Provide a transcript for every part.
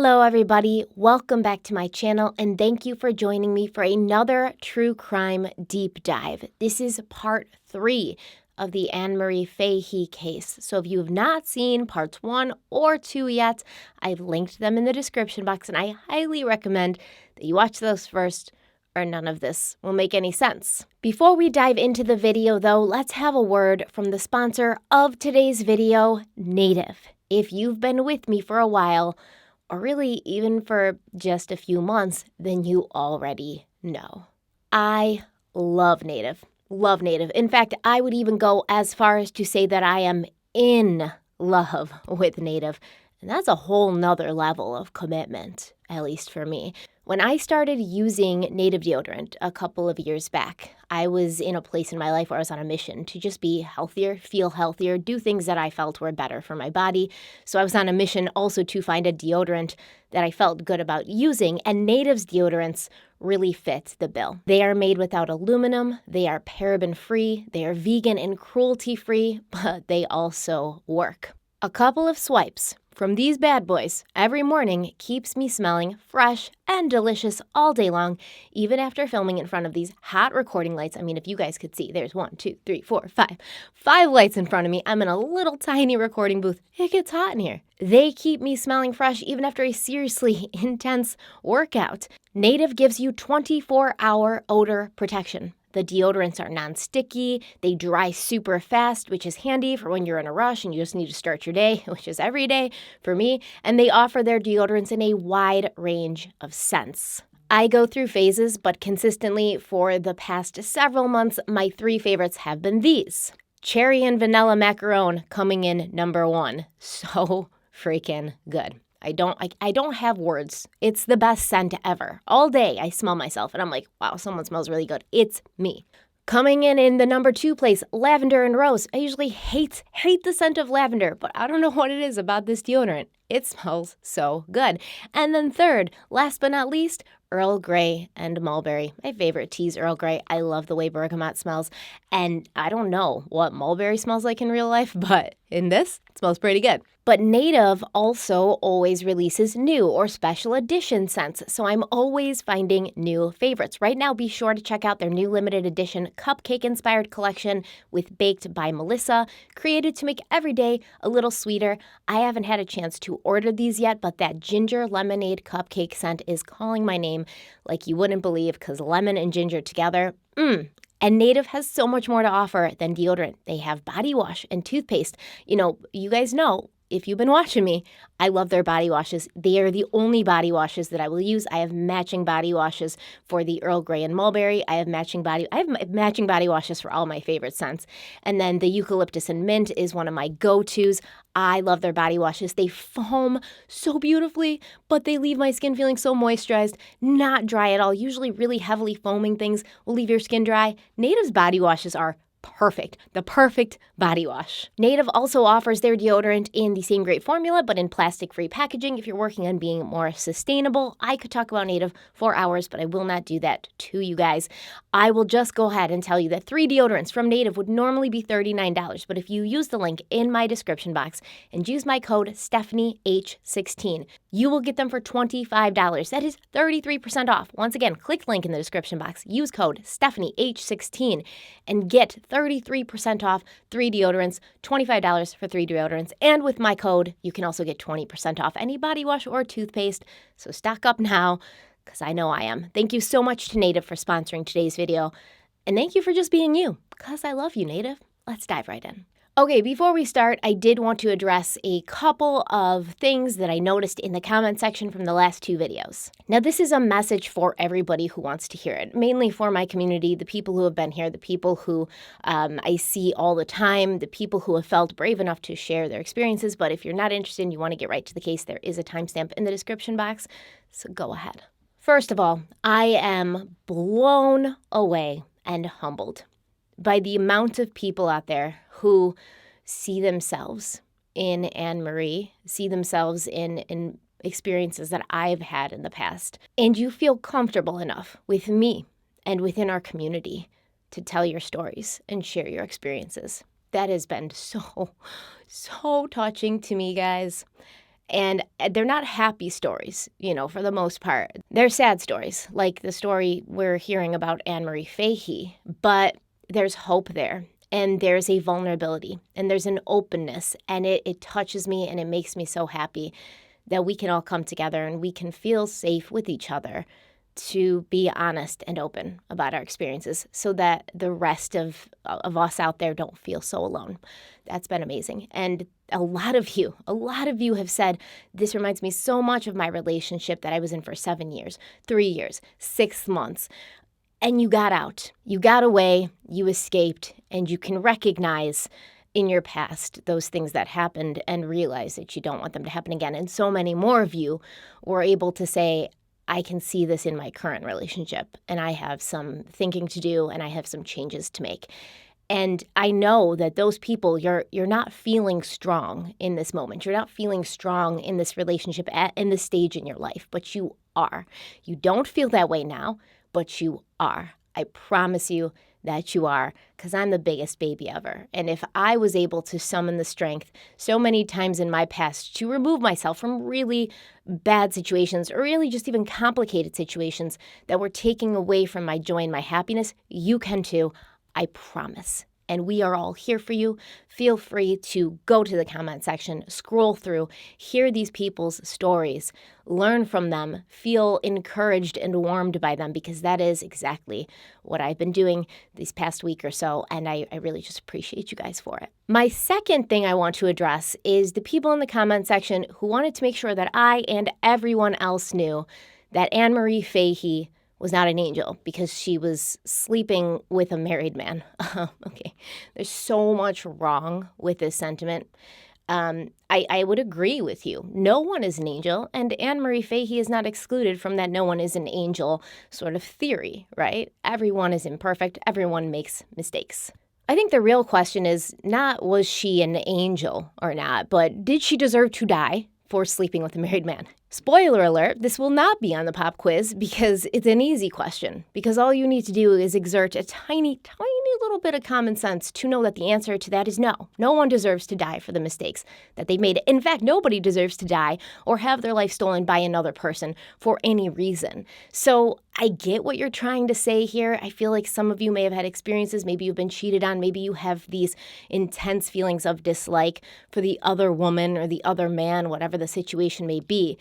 Hello everybody, welcome back to my channel and thank you for joining me for another true crime deep dive. This is part 3 of the Anne-Marie Fahey case. So if you have not seen parts 1 or 2 yet, I've linked them in the description box and I highly recommend that you watch those first or none of this will make any sense. Before we dive into the video though, let's have a word from the sponsor of today's video, Native. If you've been with me for a while, or really even for just a few months, then you already know. I love Native. Love Native. In fact, I would even go as far as to say that I am in love with Native. And that's a whole nother level of commitment, at least for me. When I started using Native deodorant a couple of years back, I was in a place in my life where I was on a mission to just be healthier, feel healthier, do things that I felt were better for my body. So I was on a mission also to find a deodorant that I felt good about using, and Native's deodorants really fit the bill. They are made without aluminum, they are paraben-free, they are vegan and cruelty-free, but they also work. A couple of swipes from these bad boys every morning keeps me smelling fresh and delicious all day long, even after filming in front of these hot recording lights. I mean, if you guys could see, there's 1, 2, 3, 4, 5. 5 lights in front of me. I'm in a little tiny recording booth. It gets hot in here. They keep me smelling fresh even after a seriously intense workout. Native gives you 24-hour odor protection. The deodorants are non-sticky, they dry super fast, which is handy for when you're in a rush and you just need to start your day, which is every day for me, and they offer their deodorants in a wide range of scents. I go through phases, but consistently for the past several months, my 3 favorites have been these. Cherry and vanilla macaron coming in number 1. So freaking good. I don't have words. It's the best scent ever. All day I smell myself and I'm like, wow, someone smells really good. It's me. Coming in the number 2 place, lavender and rose. I usually hate the scent of lavender, but I don't know what it is about this deodorant. It smells so good. And then third, last but not least, Earl Grey and mulberry. My favorite tea is Earl Grey. I love the way bergamot smells. And I don't know what mulberry smells like in real life, but in this, it smells pretty good. But Native also always releases new or special edition scents, so I'm always finding new favorites. Right now, be sure to check out their new limited edition cupcake-inspired collection with Baked by Melissa, created to make every day a little sweeter. I haven't had a chance to order these yet, but that ginger lemonade cupcake scent is calling my name like you wouldn't believe, because lemon and ginger together, And Native has so much more to offer than deodorant. They have body wash and toothpaste. You know, you guys know, if you've been watching me, I love their body washes. They are the only body washes that I will use. I have matching body washes for the Earl Grey and mulberry. I have matching body washes for all my favorite scents. And then the eucalyptus and mint is one of my go-tos. I love their body washes. They foam so beautifully, but they leave my skin feeling so moisturized, not dry at all. Usually really heavily foaming things will leave your skin dry. Native's body washes are perfect. The perfect body wash. Native also offers their deodorant in the same great formula, but in plastic-free packaging if you're working on being more sustainable. I could talk about Native for hours, but I will not do that to you guys. I will just go ahead and tell you that 3 deodorants from Native would normally be $39, but if you use the link in my description box and use my code StephanieH16, you will get them for $25. That is 33% off. Once again, click the link in the description box, use code StephanieH16, and get 33% off 3 deodorants, $25 for 3 deodorants. And with my code, you can also get 20% off any body wash or toothpaste. So stock up now, because I know I am. Thank you so much to Native for sponsoring today's video. And thank you for just being you, because I love you, Native. Let's dive right in. Okay, before we start, I did want to address a couple of things that I noticed in the comment section from the last 2 videos. Now, this is a message for everybody who wants to hear it, mainly for my community, the people who have been here, the people who I see all the time, the people who have felt brave enough to share their experiences. But if you're not interested and you want to get right to the case, there is a timestamp in the description box, so go ahead. First of all, I am blown away and humbled by the amount of people out there who see themselves in Anne-Marie, see themselves in experiences that I've had in the past. And you feel comfortable enough with me and within our community to tell your stories and share your experiences. That has been so touching to me, guys. And they're not happy stories, for the most part. They're sad stories, like the story we're hearing about Anne-Marie Fahey. But there's hope there, and there's a vulnerability, and there's an openness, and it touches me, and it makes me so happy that we can all come together and we can feel safe with each other to be honest and open about our experiences so that the rest of us out there don't feel so alone. That's been amazing. And a lot of you have said, this reminds me so much of my relationship that I was in for 7 years, 3 years, 6 months. And you got out, you got away, you escaped, and you can recognize in your past those things that happened and realize that you don't want them to happen again. And so many more of you were able to say, I can see this in my current relationship, and I have some thinking to do, and I have some changes to make. And I know that those people, you're not feeling strong in this moment. You're not feeling strong in this relationship in this stage in your life, but you are. You don't feel that way now, but you are. I promise you that you are, because I'm the biggest baby ever. And if I was able to summon the strength so many times in my past to remove myself from really bad situations, or really just even complicated situations that were taking away from my joy and my happiness, you can too. I promise. And we are all here for you. Feel free to go to the comment section, scroll through, hear these people's stories, learn from them, feel encouraged and warmed by them, because that is exactly what I've been doing these past week or so, and I really just appreciate you guys for it. My second thing I want to address is the people in the comment section who wanted to make sure that I and everyone else knew that Anne-Marie Fahey was not an angel because she was sleeping with a married man. Okay, there's so much wrong with this sentiment. I would agree with you. No one is an angel, and Anne-Marie Fahey is not excluded from that no one is an angel sort of theory, right? Everyone is imperfect. Everyone makes mistakes. I think the real question is not was she an angel or not, but did she deserve to die for sleeping with a married man? Spoiler alert, this will not be on the pop quiz because it's an easy question. Because all you need to do is exert a tiny little bit of common sense to know that the answer to that is no. No one deserves to die for the mistakes that they've made. In fact, nobody deserves to die or have their life stolen by another person for any reason. So I get what you're trying to say here. I feel like some of you may have had experiences. Maybe you've been cheated on. Maybe you have these intense feelings of dislike for the other woman or the other man, whatever the situation may be.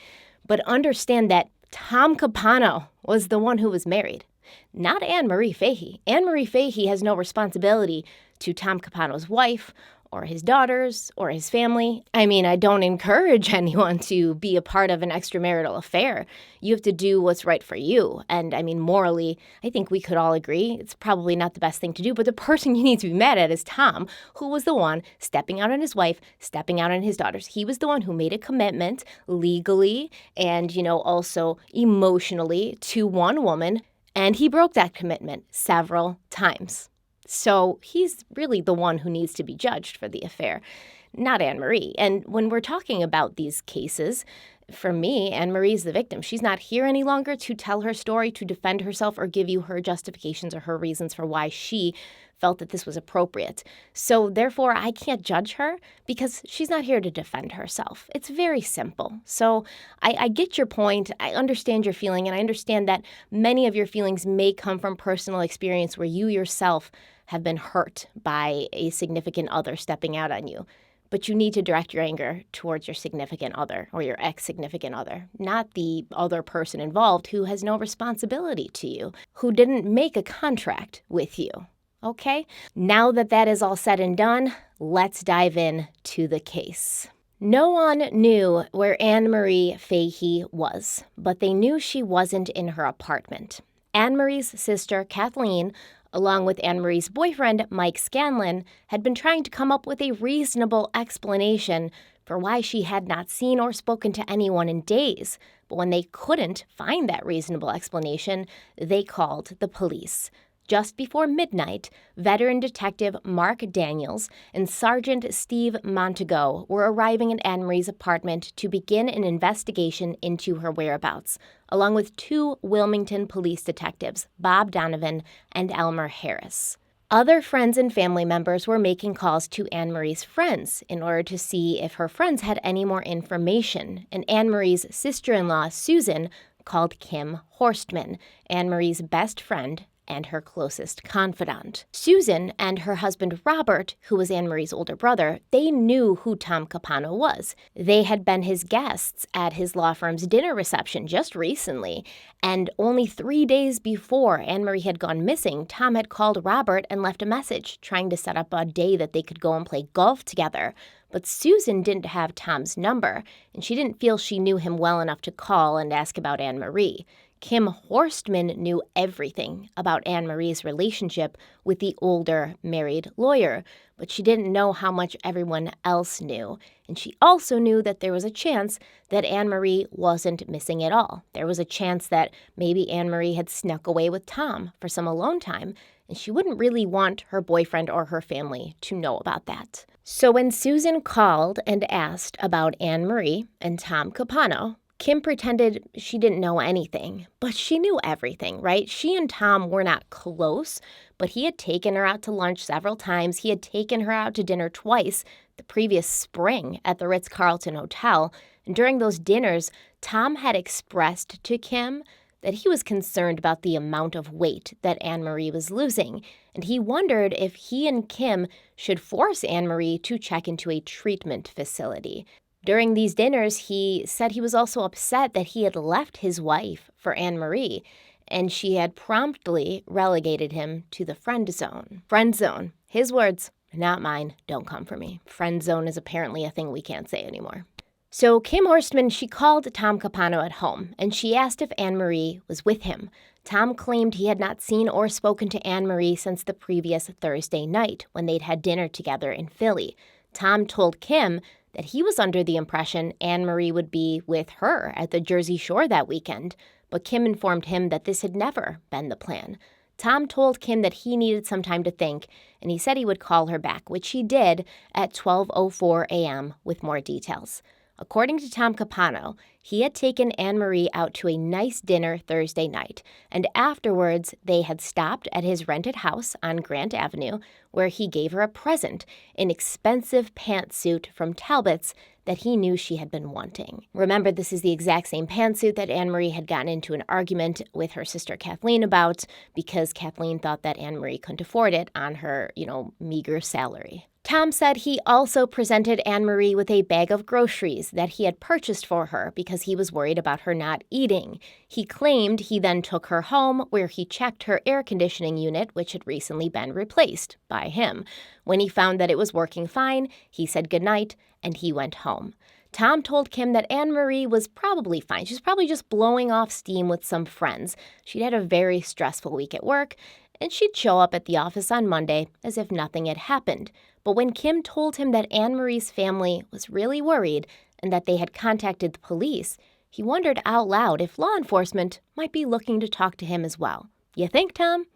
But understand that Tom Capano was the one who was married, not Anne-Marie Fahey. Anne-Marie Fahey has no responsibility to Tom Capano's wife or his daughters or his family. I mean, I don't encourage anyone to be a part of an extramarital affair. You have to do what's right for you. And I mean, morally, I think we could all agree it's probably not the best thing to do. But the person you need to be mad at is Tom, who was the one stepping out on his wife, stepping out on his daughters. He was the one who made a commitment legally and, also emotionally to one woman. And he broke that commitment several times. So he's really the one who needs to be judged for the affair, not Anne-Marie. And when we're talking about these cases, for me, Anne-Marie's the victim. She's not here any longer to tell her story, to defend herself, or give you her justifications or her reasons for why she felt that this was appropriate. So therefore, I can't judge her because she's not here to defend herself. It's very simple. So I get your point. I understand your feeling, and I understand that many of your feelings may come from personal experience where you yourself have been hurt by a significant other stepping out on you. But you need to direct your anger towards your significant other or your ex-significant other, not the other person involved who has no responsibility to you, who didn't make a contract with you. Okay? Now that that is all said and done, let's dive in to the case. No one knew where Anne-Marie Fahey was, but they knew she wasn't in her apartment. Anne-Marie's sister, Kathleen, along with Anne-Marie's boyfriend, Mike Scanlon, had been trying to come up with a reasonable explanation for why she had not seen or spoken to anyone in days. But when they couldn't find that reasonable explanation, they called the police. Just before midnight, veteran detective Mark Daniels and Sergeant Steve Montego were arriving at Anne-Marie's apartment to begin an investigation into her whereabouts, along with 2 Wilmington police detectives, Bob Donovan and Elmer Harris. Other friends and family members were making calls to Anne-Marie's friends in order to see if her friends had any more information, and Anne-Marie's sister-in-law, Susan, called Kim Horstman, Anne-Marie's best friend and her closest confidant. Susan and her husband Robert, who was Anne-Marie's older brother, they knew who Tom Capano was. They had been his guests at his law firm's dinner reception just recently, and only 3 days before Anne-Marie had gone missing, Tom had called Robert and left a message trying to set up a day that they could go and play golf together. But Susan didn't have Tom's number, and she didn't feel she knew him well enough to call and ask about Anne-Marie. Kim Horstman knew everything about Anne-Marie's relationship with the older married lawyer, but she didn't know how much everyone else knew. And she also knew that there was a chance that Anne-Marie wasn't missing at all. There was a chance that maybe Anne-Marie had snuck away with Tom for some alone time, and she wouldn't really want her boyfriend or her family to know about that. So when Susan called and asked about Anne-Marie and Tom Capano, Kim pretended she didn't know anything, but she knew everything, right? She and Tom were not close, but he had taken her out to lunch several times. He had taken her out to dinner twice the previous spring at the Ritz-Carlton Hotel. And during those dinners, Tom had expressed to Kim that he was concerned about the amount of weight that Anne-Marie was losing, and he wondered if he and Kim should force Anne-Marie to check into a treatment facility. During these dinners, he said he was also upset that he had left his wife for Anne-Marie, and she had promptly relegated him to the friend zone. Friend zone. His words, not mine. Don't come for me. Friend zone is apparently a thing we can't say anymore. So Kim Horstman, she called Tom Capano at home, and she asked if Anne-Marie was with him. Tom claimed he had not seen or spoken to Anne-Marie since the previous Thursday night when they'd had dinner together in Philly. Tom told Kim that he was under the impression Anne-Marie would be with her at the Jersey Shore that weekend, but Kim informed him that this had never been the plan. Tom told Kim that he needed some time to think, and he said he would call her back, which he did at 12:04 a.m. with more details. According to Tom Capano, he had taken Anne-Marie out to a nice dinner Thursday night, and afterwards they had stopped at his rented house on Grant Avenue, where he gave her a present, an expensive pantsuit from Talbot's that he knew she had been wanting. Remember, this is the exact same pantsuit that Anne-Marie had gotten into an argument with her sister Kathleen about because Kathleen thought that Anne-Marie couldn't afford it on her, meager salary. Tom said he also presented Anne-Marie with a bag of groceries that he had purchased for her because he was worried about her not eating. He claimed he then took her home where he checked her air conditioning unit, which had recently been replaced by him. When he found that it was working fine, he said goodnight and he went home. Tom told Kim that Anne-Marie was probably fine. She was probably just blowing off steam with some friends. She'd had a very stressful week at work, and she'd show up at the office on Monday as if nothing had happened. But when Kim told him that Anne-Marie's family was really worried and that they had contacted the police, he wondered out loud if law enforcement might be looking to talk to him as well. You think, Tom?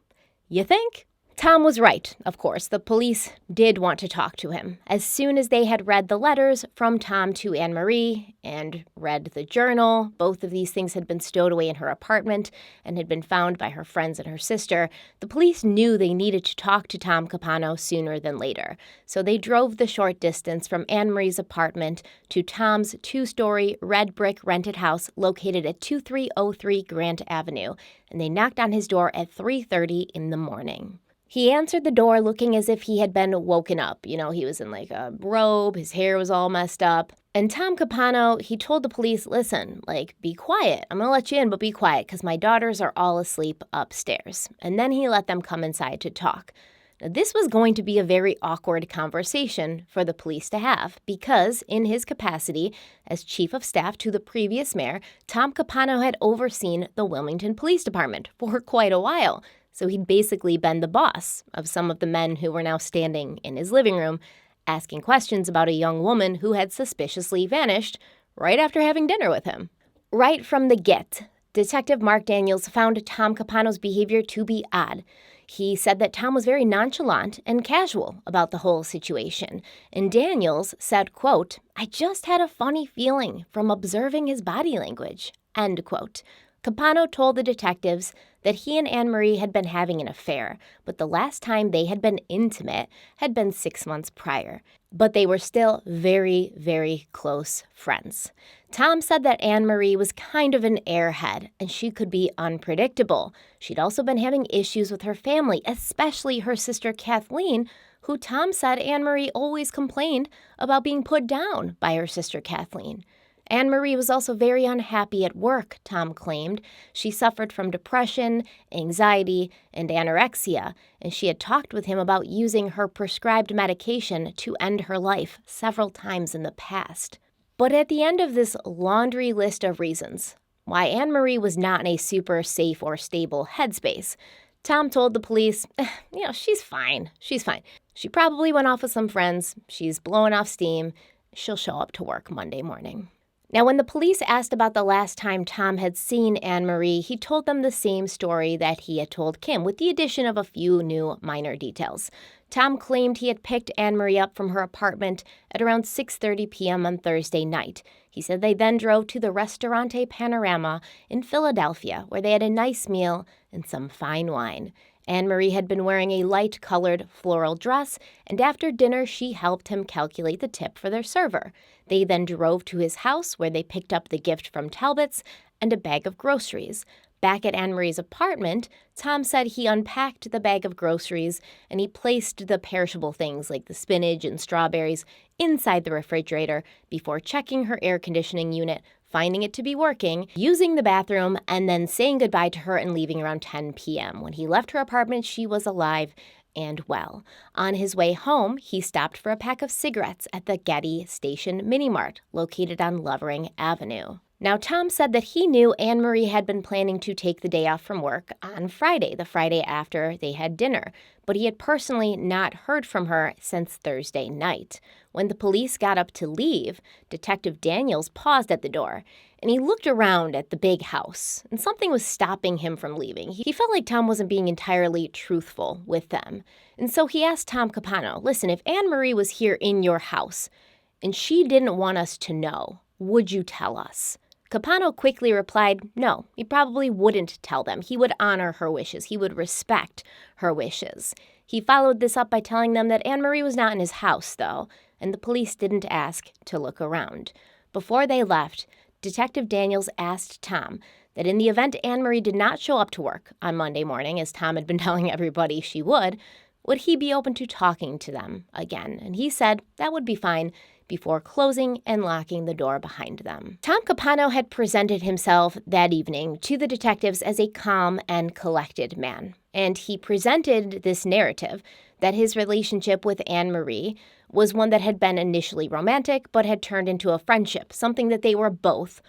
You think? Tom was right, of course. The police did want to talk to him. As soon as they had read the letters from Tom to Anne-Marie and read the journal, both of these things had been stowed away in her apartment and had been found by her friends and her sister, the police knew they needed to talk to Tom Capano sooner than later. So they drove the short distance from Anne-Marie's apartment to Tom's 2-story red brick rented house located at 2303 Grant Avenue, and they knocked on his door at 3:30 in the morning. He answered the door looking as if he had been woken up. He was in like a robe, his hair was all messed up. And Tom Capano, he told the police, listen, be quiet. I'm going to let you in, but be quiet because my daughters are all asleep upstairs. And then he let them come inside to talk. Now, this was going to be a very awkward conversation for the police to have because in his capacity as chief of staff to the previous mayor, Tom Capano had overseen the Wilmington Police Department for quite a while. So he'd basically been the boss of some of the men who were now standing in his living room asking questions about a young woman who had suspiciously vanished right after having dinner with him. Right from the get, Detective Mark Daniels found Tom Capano's behavior to be odd. He said that Tom was very nonchalant and casual about the whole situation. And Daniels said, quote, "I just had a funny feeling from observing his body language," end quote. Capano told the detectives that he and Anne-Marie had been having an affair, but the last time they had been intimate had been 6 months prior. But they were still very, very close friends. Tom said that Anne-Marie was kind of an airhead, and she could be unpredictable. She'd also been having issues with her family, especially her sister Kathleen, who Tom said Anne-Marie always complained about being put down by her sister Kathleen. Anne-Marie was also very unhappy at work, Tom claimed. She suffered from depression, anxiety, and anorexia, and she had talked with him about using her prescribed medication to end her life several times in the past. But at the end of this laundry list of reasons why Anne-Marie was not in a super safe or stable headspace, Tom told the police, she's fine. She's fine. She probably went off with some friends. She's blowing off steam. She'll show up to work Monday morning. Now, when the police asked about the last time Tom had seen Anne-Marie, he told them the same story that he had told Kim, with the addition of a few new minor details. Tom claimed he had picked Anne-Marie up from her apartment at around 6:30 p.m. on Thursday night. He said they then drove to the Ristorante Panorama in Philadelphia, where they had a nice meal and some fine wine. Anne-Marie had been wearing a light-colored floral dress, and after dinner she helped him calculate the tip for their server. They then drove to his house, where they picked up the gift from Talbot's and a bag of groceries. Back at Anne-Marie's apartment, Tom said he unpacked the bag of groceries and he placed the perishable things like the spinach and strawberries inside the refrigerator before checking her air conditioning unit, finding it to be working, using the bathroom, and then saying goodbye to her and leaving around 10 p.m. When he left her apartment, she was alive and well. On his way home, he stopped for a pack of cigarettes at the Getty Station Mini Mart, located on Lovering Avenue. Now, Tom said that he knew Anne-Marie had been planning to take the day off from work on Friday, the Friday after they had dinner, but he had personally not heard from her since Thursday night. When the police got up to leave, Detective Daniels paused at the door, and he looked around at the big house, and something was stopping him from leaving. He felt like Tom wasn't being entirely truthful with them. And so he asked Tom Capano, listen, if Anne-Marie was here in your house, and she didn't want us to know, would you tell us? Capano quickly replied, no, he probably wouldn't tell them. He would honor her wishes. He would respect her wishes. He followed this up by telling them that Anne-Marie was not in his house, though, and the police didn't ask to look around. Before they left, Detective Daniels asked Tom that in the event Anne-Marie did not show up to work on Monday morning, as Tom had been telling everybody she would he be open to talking to them again? And he said that would be fine, before closing and locking the door behind them. Tom Capano had presented himself that evening to the detectives as a calm and collected man, and he presented this narrative that his relationship with Anne-Marie was one that had been initially romantic but had turned into a friendship, something that they were both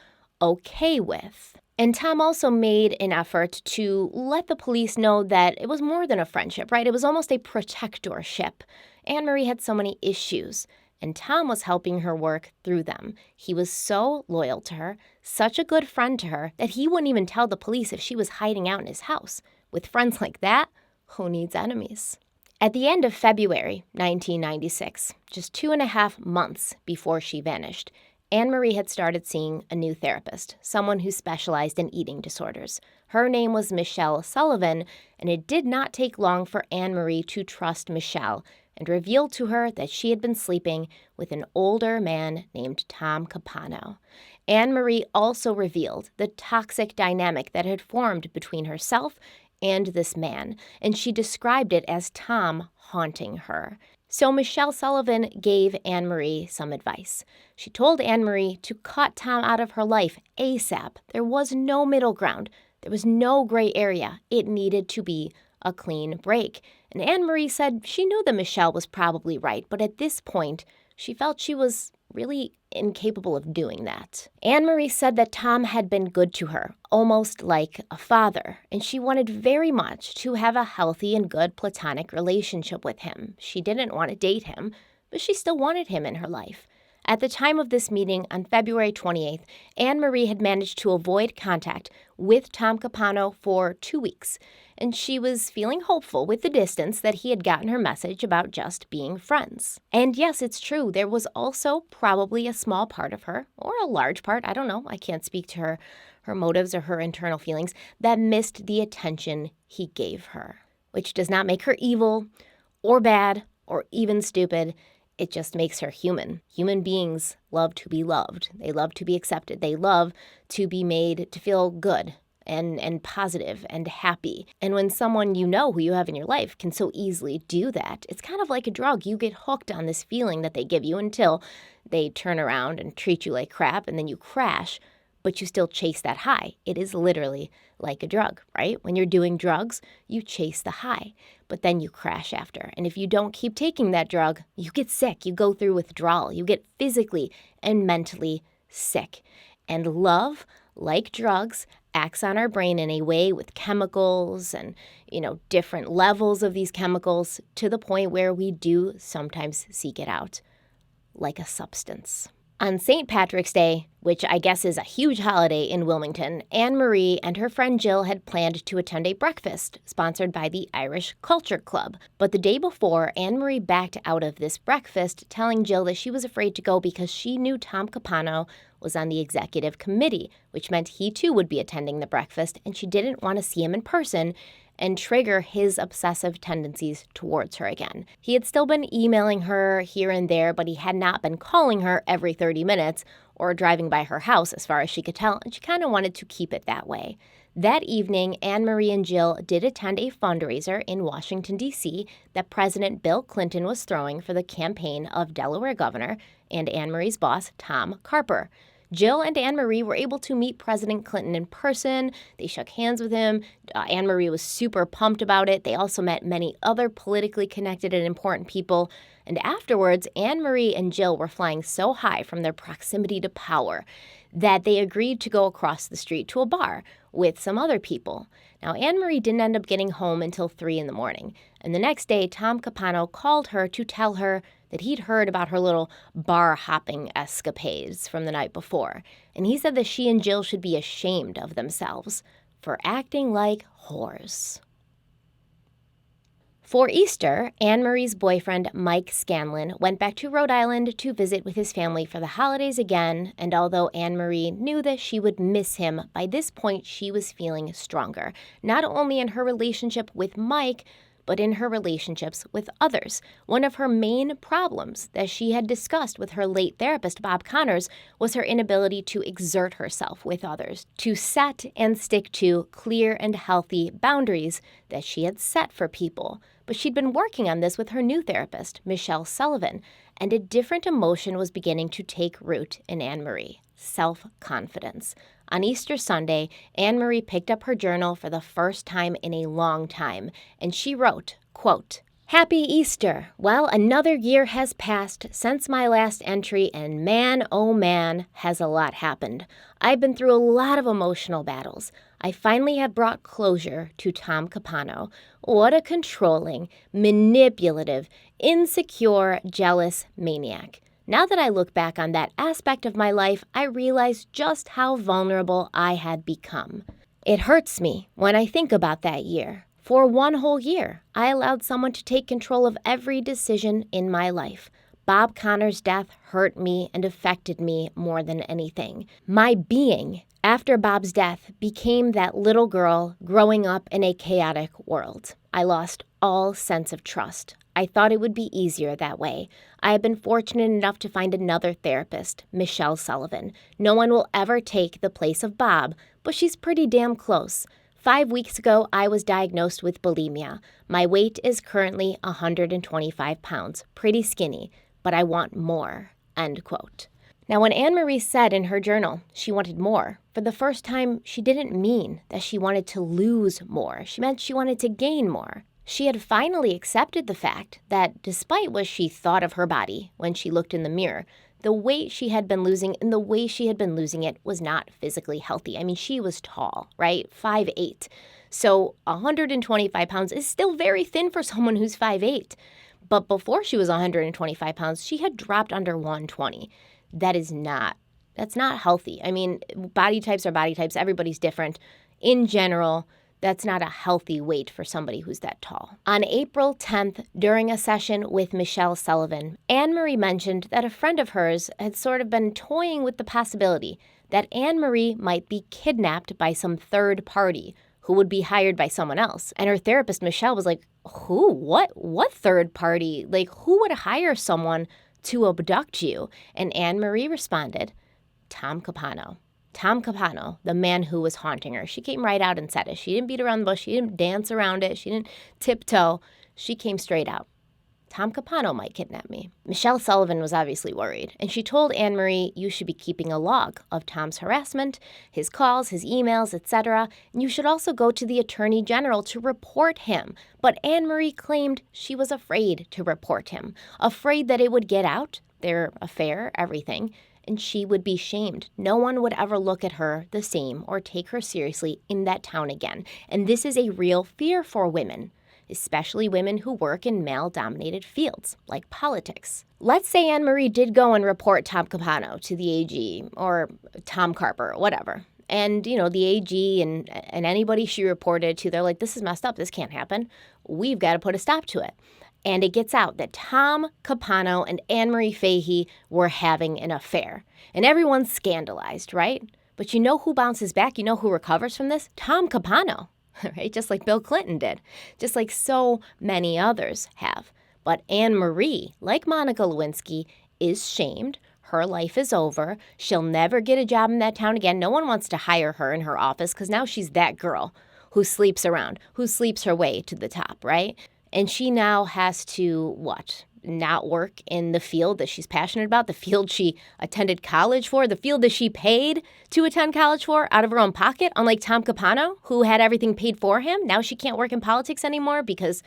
okay with. And Tom also made an effort to let the police know that it was more than a friendship, right? It was almost a protectorship. Anne-Marie had so many issues, and Tom was helping her work through them. He was so loyal to her, such a good friend to her, that he wouldn't even tell the police if she was hiding out in his house. With friends like that, who needs enemies? At the end of February 1996, just 2.5 months before she vanished, Anne-Marie had started seeing a new therapist, someone who specialized in eating disorders. Her name was Michelle Sullivan, and it did not take long for Anne-Marie to trust Michelle and revealed to her that she had been sleeping with an older man named Tom Capano. Anne-Marie also revealed the toxic dynamic that had formed between herself and this man, and she described it as Tom haunting her. So Michelle Sullivan gave Anne-Marie some advice. She told Anne-Marie to cut Tom out of her life ASAP. There was no middle ground. There was no gray area. It needed to be a clean break. And Anne-Marie said she knew that Michelle was probably right, but at this point, she felt she was really incapable of doing that. Anne-Marie said that Tom had been good to her, almost like a father, and she wanted very much to have a healthy and good platonic relationship with him. She didn't want to date him, but she still wanted him in her life. At the time of this meeting on February 28th, Anne-Marie had managed to avoid contact with Tom Capano for 2 weeks, and she was feeling hopeful with the distance that he had gotten her message about just being friends. And yes, it's true, there was also probably a small part of her, or a large part, I don't know, I can't speak to her her motives or her internal feelings, that missed the attention he gave her, which does not make her evil or bad or even stupid. It just makes her human. Human beings love to be loved. They love to be accepted. They love to be made to feel good and positive and happy. And when someone you know who you have in your life can so easily do that, it's kind of like a drug. You get hooked on this feeling that they give you until they turn around and treat you like crap, and then you crash, but you still chase that high. It is literally like a drug, right? When you're doing drugs, you chase the high, but then you crash after. And if you don't keep taking that drug, you get sick. You go through withdrawal. You get physically and mentally sick. And love, like drugs, acts on our brain in a way with chemicals and, different levels of these chemicals to the point where we do sometimes seek it out like a substance. On St. Patrick's Day, which I guess is a huge holiday in Wilmington, Anne-Marie and her friend Jill had planned to attend a breakfast sponsored by the Irish Culture Club. But the day before, Anne-Marie backed out of this breakfast, telling Jill that she was afraid to go because she knew Tom Capano was on the executive committee, which meant he too would be attending the breakfast, and she didn't want to see him in person and trigger his obsessive tendencies towards her again. He had still been emailing her here and there, but he had not been calling her every 30 minutes or driving by her house as far as she could tell, and she kind of wanted to keep it that way. That evening, Anne-Marie and Jill did attend a fundraiser in Washington, D.C. that President Bill Clinton was throwing for the campaign of Delaware Governor and Anne-Marie's boss, Tom Carper. Jill and Anne-Marie were able to meet President Clinton in person. They shook hands with him. Anne-Marie was super pumped about it. They also met many other politically connected and important people. And afterwards, Anne-Marie and Jill were flying so high from their proximity to power that they agreed to go across the street to a bar with some other people. Now, Anne-Marie didn't end up getting home until 3 a.m. And the next day, Tom Capano called her to tell her that he'd heard about her little bar-hopping escapades from the night before. And he said that she and Jill should be ashamed of themselves for acting like whores. For Easter, Anne-Marie's boyfriend, Mike Scanlon, went back to Rhode Island to visit with his family for the holidays again, and although Anne-Marie knew that she would miss him, by this point she was feeling stronger, not only in her relationship with Mike, but in her relationships with others. One of her main problems that she had discussed with her late therapist, Bob Connors, was her inability to exert herself with others, to set and stick to clear and healthy boundaries that she had set for people. But she'd been working on this with her new therapist, Michelle Sullivan, and a different emotion was beginning to take root in Anne-Marie: self-confidence. On Easter Sunday, Anne-Marie picked up her journal for the first time in a long time, and she wrote, quote, "Happy Easter. Well, another year has passed since my last entry, and man, oh man, has a lot happened. I've been through a lot of emotional battles. I finally have brought closure to Tom Capano. What a controlling, manipulative, insecure, jealous maniac. Now that I look back on that aspect of my life, I realize just how vulnerable I had become. It hurts me when I think about that year. For one whole year, I allowed someone to take control of every decision in my life. Bob Connor's death hurt me and affected me more than anything. My being, after Bob's death, became that little girl growing up in a chaotic world. I lost all sense of trust. I thought it would be easier that way. I have been fortunate enough to find another therapist, Michelle Sullivan. No one will ever take the place of Bob, but she's pretty damn close. 5 weeks ago, I was diagnosed with bulimia. My weight is currently 125 pounds, pretty skinny, but I want more," end quote. Now, when Anne-Marie said in her journal she wanted more, for the first time, she didn't mean that she wanted to lose more. She meant she wanted to gain more. She had finally accepted the fact that despite what she thought of her body when she looked in the mirror, the weight she had been losing and the way she had been losing it was not physically healthy. I mean, she was tall, right? 5'8". So 125 pounds is still very thin for someone who's 5'8". But before she was 125 pounds, she had dropped under 120. That's not healthy. I mean, body types are body types. Everybody's different. In general, that's not a healthy weight for somebody who's that tall. On April 10th, during a session with Michelle Sullivan, Anne-Marie mentioned that a friend of hers had sort of been toying with the possibility that Anne-Marie might be kidnapped by some third party who would be hired by someone else. And her therapist, Michelle, was like, who? What third party? Like, who would hire someone to abduct you? And Anne-Marie responded, Tom Capano. Tom Capano, the man who was haunting her. She came right out and said it. She didn't beat around the bush. She didn't dance around it. She didn't tiptoe. She came straight out. Tom Capano might kidnap me. Michelle Sullivan was obviously worried, and she told Anne-Marie, you should be keeping a log of Tom's harassment, his calls, his emails, etc., and you should also go to the Attorney General to report him. But Anne-Marie claimed she was afraid to report him, afraid that it would get out, their affair, everything, and she would be shamed. No one would ever look at her the same or take her seriously in that town again. And this is a real fear for women, especially women who work in male-dominated fields, like politics. Let's say Anne-Marie did go and report Tom Capano to the AG, or Tom Carper, whatever. And, the AG and anybody she reported to, they're like, this is messed up, this can't happen. We've got to put a stop to it. And it gets out that Tom Capano and Anne-Marie Fahey were having an affair. And everyone's scandalized, right? But you know who bounces back? You know who recovers from this? Tom Capano. Right? Just like Bill Clinton did, just like so many others have. But Anne-Marie, like Monica Lewinsky, is shamed. Her life is over. She'll never get a job in that town again. No one wants to hire her in her office because now she's that girl who sleeps around, who sleeps her way to the top, right? And she now has to, not work in the field that she's passionate about, the field she attended college for, the field that she paid to attend college for out of her own pocket, unlike Tom Capano, who had everything paid for him. Now she can't work in politics anymore because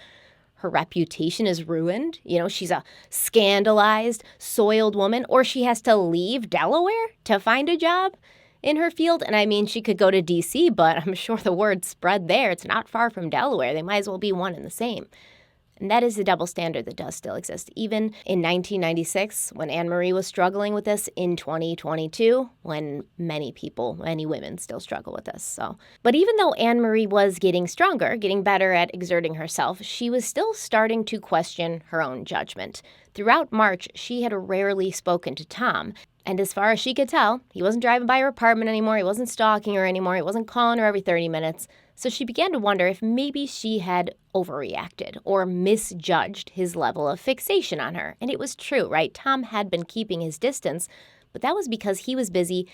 her reputation is ruined. She's a scandalized, soiled woman, or she has to leave Delaware to find a job in her field. And I mean, she could go to D.C., but I'm sure the word spread there. It's not far from Delaware. They might as well be one and the same. And that is the double standard that does still exist. Even in 1996, when Anne-Marie was struggling with this, in 2022, when many women still struggle with this. But even though Anne-Marie was getting stronger, getting better at exerting herself, she was still starting to question her own judgment. Throughout March, she had rarely spoken to Tom. And as far as she could tell, he wasn't driving by her apartment anymore, he wasn't stalking her anymore, he wasn't calling her every 30 minutes. So she began to wonder if maybe she had overreacted or misjudged his level of fixation on her. And it was true, right? Tom had been keeping his distance, but that was because he was busy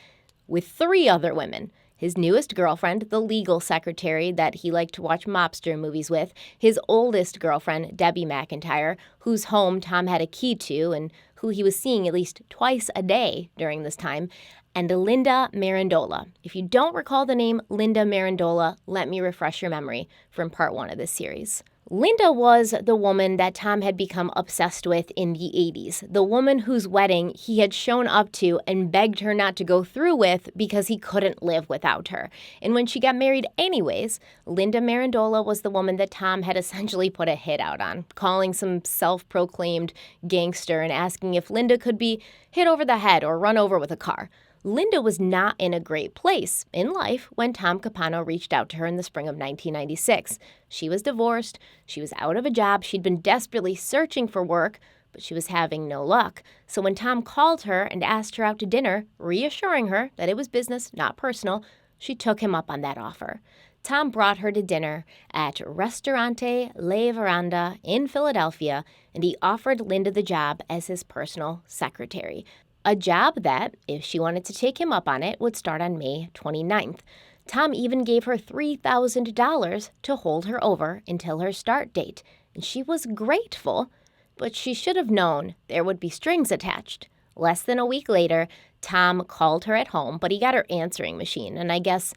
with 3 other women. His newest girlfriend, the legal secretary that he liked to watch mobster movies with, his oldest girlfriend, Debbie McIntyre, whose home Tom had a key to and who he was seeing at least twice a day during this time, and Linda Marandola. If you don't recall the name Linda Marandola, let me refresh your memory from part 1 of this series. Linda was the woman that Tom had become obsessed with in the 80s, the woman whose wedding he had shown up to and begged her not to go through with because he couldn't live without her. And when she got married anyways, Linda Marandola was the woman that Tom had essentially put a hit out on, calling some self-proclaimed gangster and asking if Linda could be hit over the head or run over with a car. Linda was not in a great place in life when Tom Capano reached out to her in the spring of 1996. She was divorced, she was out of a job, she'd been desperately searching for work, but she was having no luck. So when Tom called her and asked her out to dinner, reassuring her that it was business, not personal, she took him up on that offer. Tom brought her to dinner at Ristorante La Veranda in Philadelphia, and he offered Linda the job as his personal secretary. A job that, if she wanted to take him up on it, would start on May 29th. Tom even gave her $3,000 to hold her over until her start date, and she was grateful, but she should have known there would be strings attached. Less than a week later, Tom called her at home, but he got her answering machine, and I guess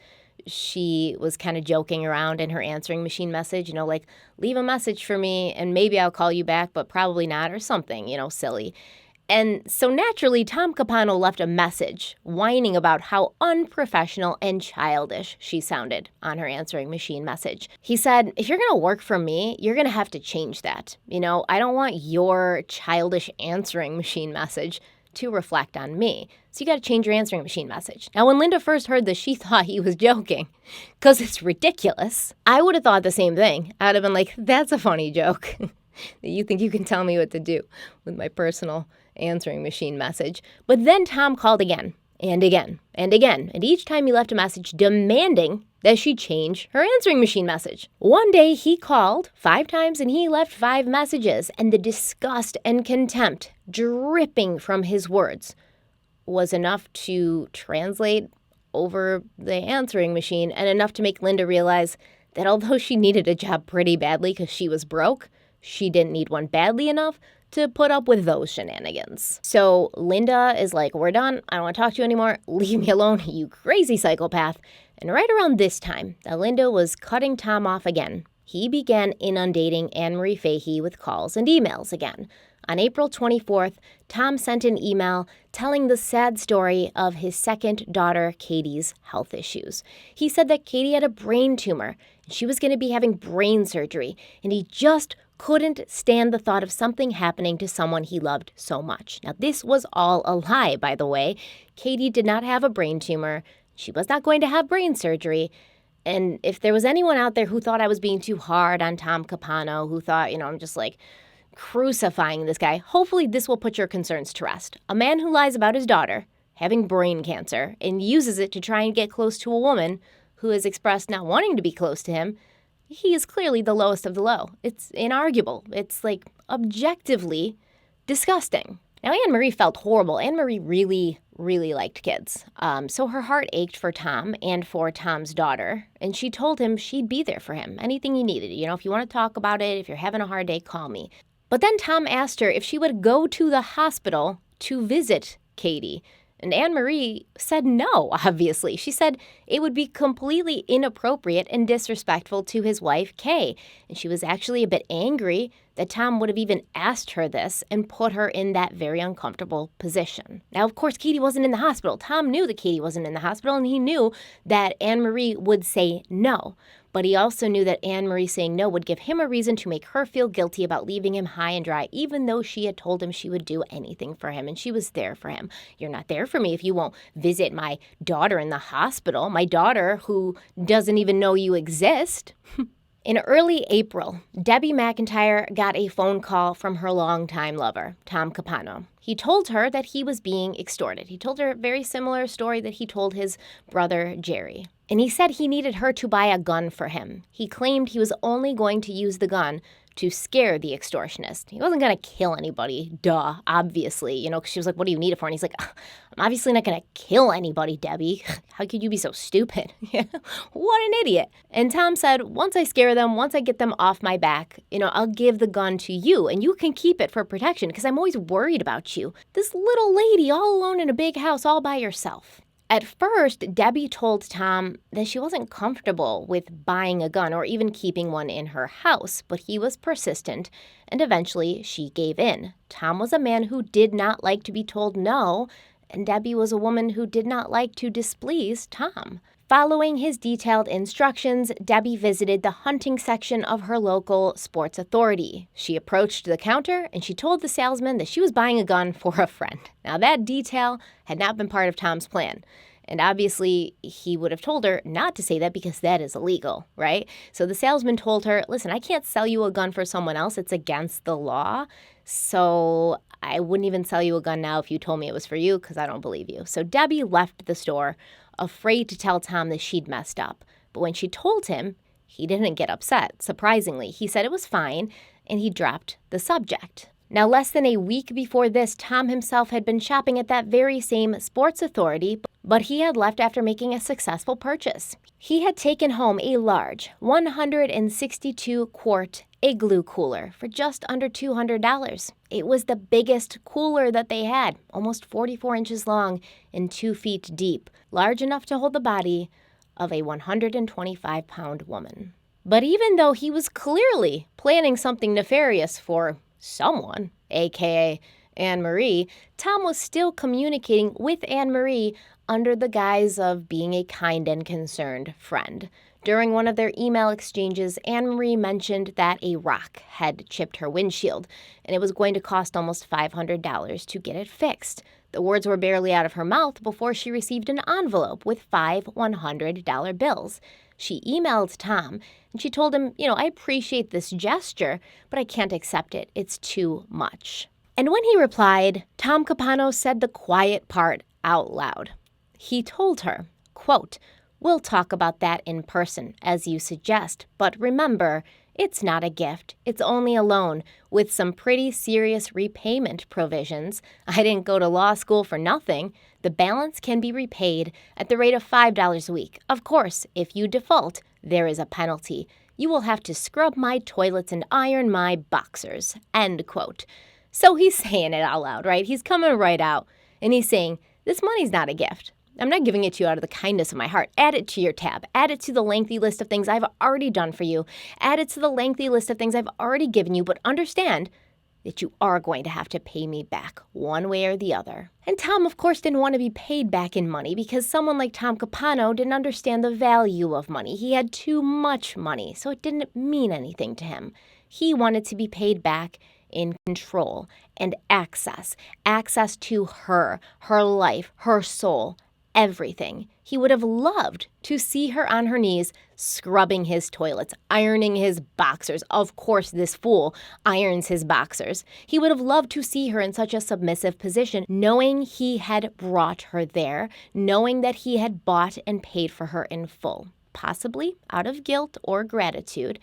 she was kind of joking around in her answering machine message, like, leave a message for me, and maybe I'll call you back, but probably not, or something, silly. And so naturally, Tom Capano left a message whining about how unprofessional and childish she sounded on her answering machine message. He said, if you're going to work for me, you're going to have to change that. I don't want your childish answering machine message to reflect on me. So you got to change your answering machine message. Now, when Linda first heard this, she thought he was joking because it's ridiculous. I would have thought the same thing. I'd have been like, that's a funny joke. You think you can tell me what to do with my personal answering machine message. But then Tom called again, and again, and again, and each time he left a message demanding that she change her answering machine message. One day he called 5 times and he left 5 messages, and the disgust and contempt dripping from his words was enough to translate over the answering machine and enough to make Linda realize that although she needed a job pretty badly because she was broke, she didn't need one badly enough to put up with those shenanigans. So Linda is like, we're done. I don't want to talk to you anymore. Leave me alone, you crazy psychopath. And right around this time that Linda was cutting Tom off again, he began inundating Anne-Marie Fahey with calls and emails again. On April 24th, Tom sent an email telling the sad story of his second daughter, Katie's health issues. He said that Katie had a brain tumor, and she was going to be having brain surgery, and he just couldn't stand the thought of something happening to someone he loved so much. Now, this was all a lie, by the way. Katie did not have a brain tumor. She was not going to have brain surgery. And if there was anyone out there who thought I was being too hard on Tom Capano, who thought, I'm just like crucifying this guy, hopefully this will put your concerns to rest. A man who lies about his daughter having brain cancer and uses it to try and get close to a woman who has expressed not wanting to be close to him, he is clearly the lowest of the low. It's inarguable. It's like objectively disgusting. Now, Anne-Marie felt horrible. Anne-Marie really liked kids. So her heart ached for Tom and for Tom's daughter. And she told him she'd be there for him, anything he needed. If you want to talk about it, if you're having a hard day, call me. But then Tom asked her if she would go to the hospital to visit Katie. And Anne-Marie said no, obviously. She said it would be completely inappropriate and disrespectful to his wife, Kay. And she was actually a bit angry that Tom would have even asked her this and put her in that very uncomfortable position. Now, of course, Katie wasn't in the hospital. Tom knew that Katie wasn't in the hospital, and he knew that Anne-Marie would say no. But he also knew that Anne-Marie saying no would give him a reason to make her feel guilty about leaving him high and dry, even though she had told him she would do anything for him, and she was there for him. You're not there for me if you won't visit my daughter in the hospital, my daughter who doesn't even know you exist. In early April, Debbie McIntyre got a phone call from her longtime lover, Tom Capano. He told her that he was being extorted. He told her a very similar story that he told his brother, Jerry. And he said he needed her to buy a gun for him. He claimed he was only going to use the gun to scare the extortionist. He wasn't going to kill anybody, obviously, because she was like, what do you need it for? And he's like, I'm obviously not going to kill anybody, Debbie. How could you be so stupid? What an idiot. And Tom said, once I scare them, once I get them off my back, I'll give the gun to you and you can keep it for protection because I'm always worried about you. This little lady all alone in a big house all by yourself. At first, Debbie told Tom that she wasn't comfortable with buying a gun or even keeping one in her house, but he was persistent, and eventually she gave in. Tom was a man who did not like to be told no, and Debbie was a woman who did not like to displease Tom. Following his detailed instructions, Debbie visited the hunting section of her local sports authority. She approached the counter and she told the salesman that she was buying a gun for a friend. Now, that detail had not been part of Tom's plan. And obviously, he would have told her not to say that because that is illegal, right? So the salesman told her, listen, I can't sell you a gun for someone else. It's against the law. So I wouldn't even sell you a gun now if you told me it was for you because I don't believe you. So Debbie left the store, afraid to tell Tom that she'd messed up. But when she told him, he didn't get upset. Surprisingly, he said it was fine, and he dropped the subject. Now, less than a week before this, Tom himself had been shopping at that very same sports authority, but he had left after making a successful purchase. He had taken home a large 162-quart igloo cooler for just under $200. It was the biggest cooler that they had, almost 44 inches long and 2 feet deep, large enough to hold the body of a 125-pound woman. But even though he was clearly planning something nefarious for someone, aka Anne-Marie, Tom was still communicating with Anne-Marie under the guise of being a kind and concerned friend. During one of their email exchanges, Anne-Marie mentioned that a rock had chipped her windshield, and it was going to cost almost $500 to get it fixed. The words were barely out of her mouth before she received an envelope with 5 $100 bills. She emailed Tom, and she told him, I appreciate this gesture, but I can't accept it. It's too much. And when he replied, Tom Capano said the quiet part out loud. He told her, quote, "We'll talk about that in person, as you suggest, but remember, it's not a gift. It's only a loan with some pretty serious repayment provisions. I didn't go to law school for nothing. The balance can be repaid at the rate of $5 a week. Of course, if you default, there is a penalty. You will have to scrub my toilets and iron my boxers." End quote. So he's saying it out loud, right? He's coming right out, and he's saying, this money's not a gift. I'm not giving it to you out of the kindness of my heart. Add it to your tab. Add it to the lengthy list of things I've already done for you. Add it to the lengthy list of things I've already given you, but understand that you are going to have to pay me back one way or the other. And Tom, of course, didn't want to be paid back in money because someone like Tom Capano didn't understand the value of money. He had too much money, so it didn't mean anything to him. He wanted to be paid back in control and access to her life, her soul, everything. He would have loved to see her on her knees scrubbing his toilets, ironing his boxers. Of course, this fool irons his boxers. He would have loved to see her in such a submissive position, knowing he had brought her there, knowing that he had bought and paid for her in full. Possibly out of guilt or gratitude,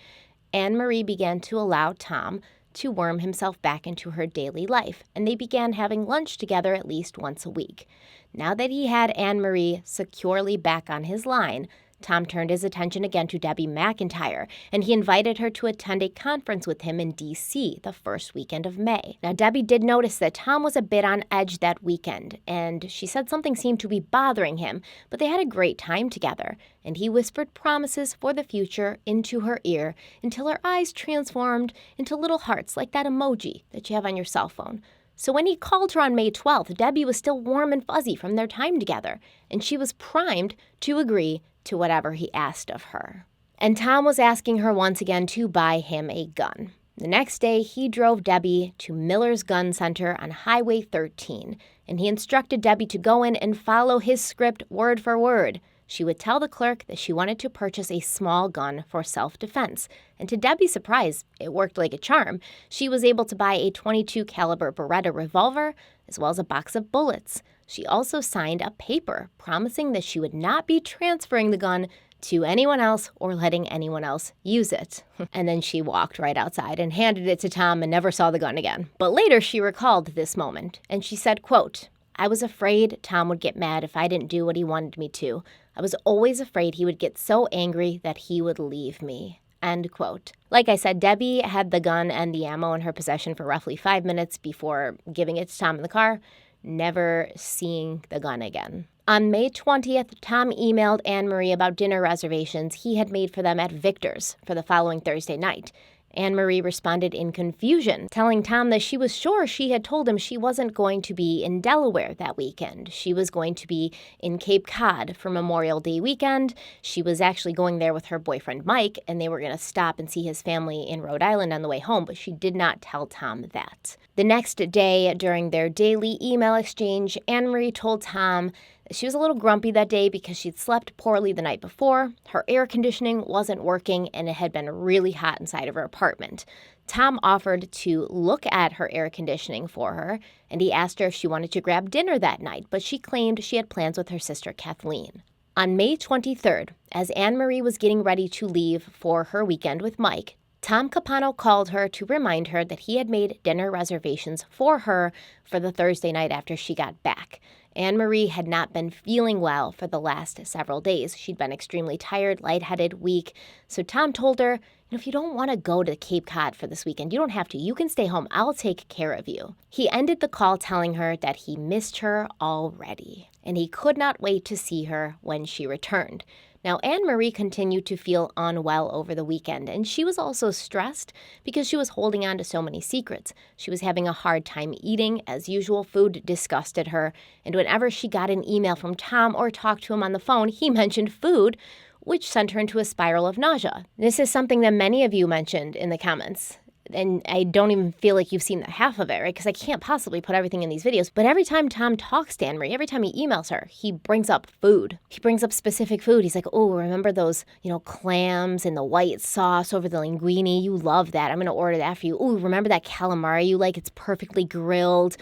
Anne-Marie began to allow Tom to worm himself back into her daily life, and they began having lunch together at least once a week. Now that he had Anne-Marie securely back on his line, Tom turned his attention again to Debbie McIntyre, and he invited her to attend a conference with him in D.C. the first weekend of May. Now, Debbie did notice that Tom was a bit on edge that weekend, and she said something seemed to be bothering him, but they had a great time together, and he whispered promises for the future into her ear until her eyes transformed into little hearts like that emoji that you have on your cell phone. So when he called her on May 12th, Debbie was still warm and fuzzy from their time together, and she was primed to agree to whatever he asked of her. And Tom was asking her once again to buy him a gun. The next day, he drove Debbie to Miller's Gun Center on Highway 13, and he instructed Debbie to go in and follow his script word for word. She would tell the clerk that she wanted to purchase a small gun for self-defense. And to Debbie's surprise, it worked like a charm. She was able to buy a .22 caliber Beretta revolver, as well as a box of bullets. She also signed a paper promising that she would not be transferring the gun to anyone else or letting anyone else use it. And then she walked right outside and handed it to Tom and never saw the gun again. But later she recalled this moment, and she said, quote, "I was afraid Tom would get mad if I didn't do what he wanted me to. I was always afraid he would get so angry that he would leave me." End quote. Like I said, Debbie had the gun and the ammo in her possession for roughly 5 minutes before giving it to Tom in the car, never seeing the gun again. On May 20th, Tom emailed Anne-Marie about dinner reservations he had made for them at Victor's for the following Thursday night. Anne-Marie responded in confusion, telling Tom that she was sure she had told him she wasn't going to be in Delaware that weekend. She was going to be in Cape Cod for Memorial Day weekend. She was actually going there with her boyfriend Mike, and they were going to stop and see his family in Rhode Island on the way home, but she did not tell Tom that. The next day, during their daily email exchange, Anne-Marie told Tom she was a little grumpy that day because she'd slept poorly the night before, her air conditioning wasn't working, and it had been really hot inside of her apartment. Tom offered to look at her air conditioning for her, and he asked her if she wanted to grab dinner that night, but she claimed she had plans with her sister Kathleen. On May 23rd, as Anne-Marie was getting ready to leave for her weekend with Mike, Tom Capano called her to remind her that he had made dinner reservations for her for the Thursday night after she got back. Anne-Marie had not been feeling well for the last several days. She'd been extremely tired, lightheaded, weak. So Tom told her, if you don't want to go to Cape Cod for this weekend, you don't have to. You can stay home. I'll take care of you. He ended the call telling her that he missed her already, and he could not wait to see her when she returned. Now, Anne-Marie continued to feel unwell over the weekend, and she was also stressed because she was holding on to so many secrets. She was having a hard time eating. As usual, food disgusted her, and whenever she got an email from Tom or talked to him on the phone, he mentioned food, which sent her into a spiral of nausea. This is something that many of you mentioned in the comments. And I don't even feel like you've seen the half of it, right? Because I can't possibly put everything in these videos. But every time Tom talks to Anne-Marie, every time he emails her, he brings up food. He brings up specific food. He's like, oh, remember those, clams and the white sauce over the linguine? You love that. I'm going to order that for you. Oh, remember that calamari you like? It's perfectly grilled,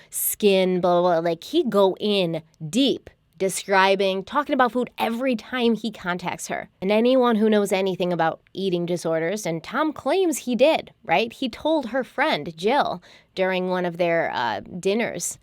skin, blah, blah, blah. Like, he'd go in deep talking about food every time he contacts her. And anyone who knows anything about eating disorders, and Tom claims he did, right? He told her friend, Jill, during one of their dinners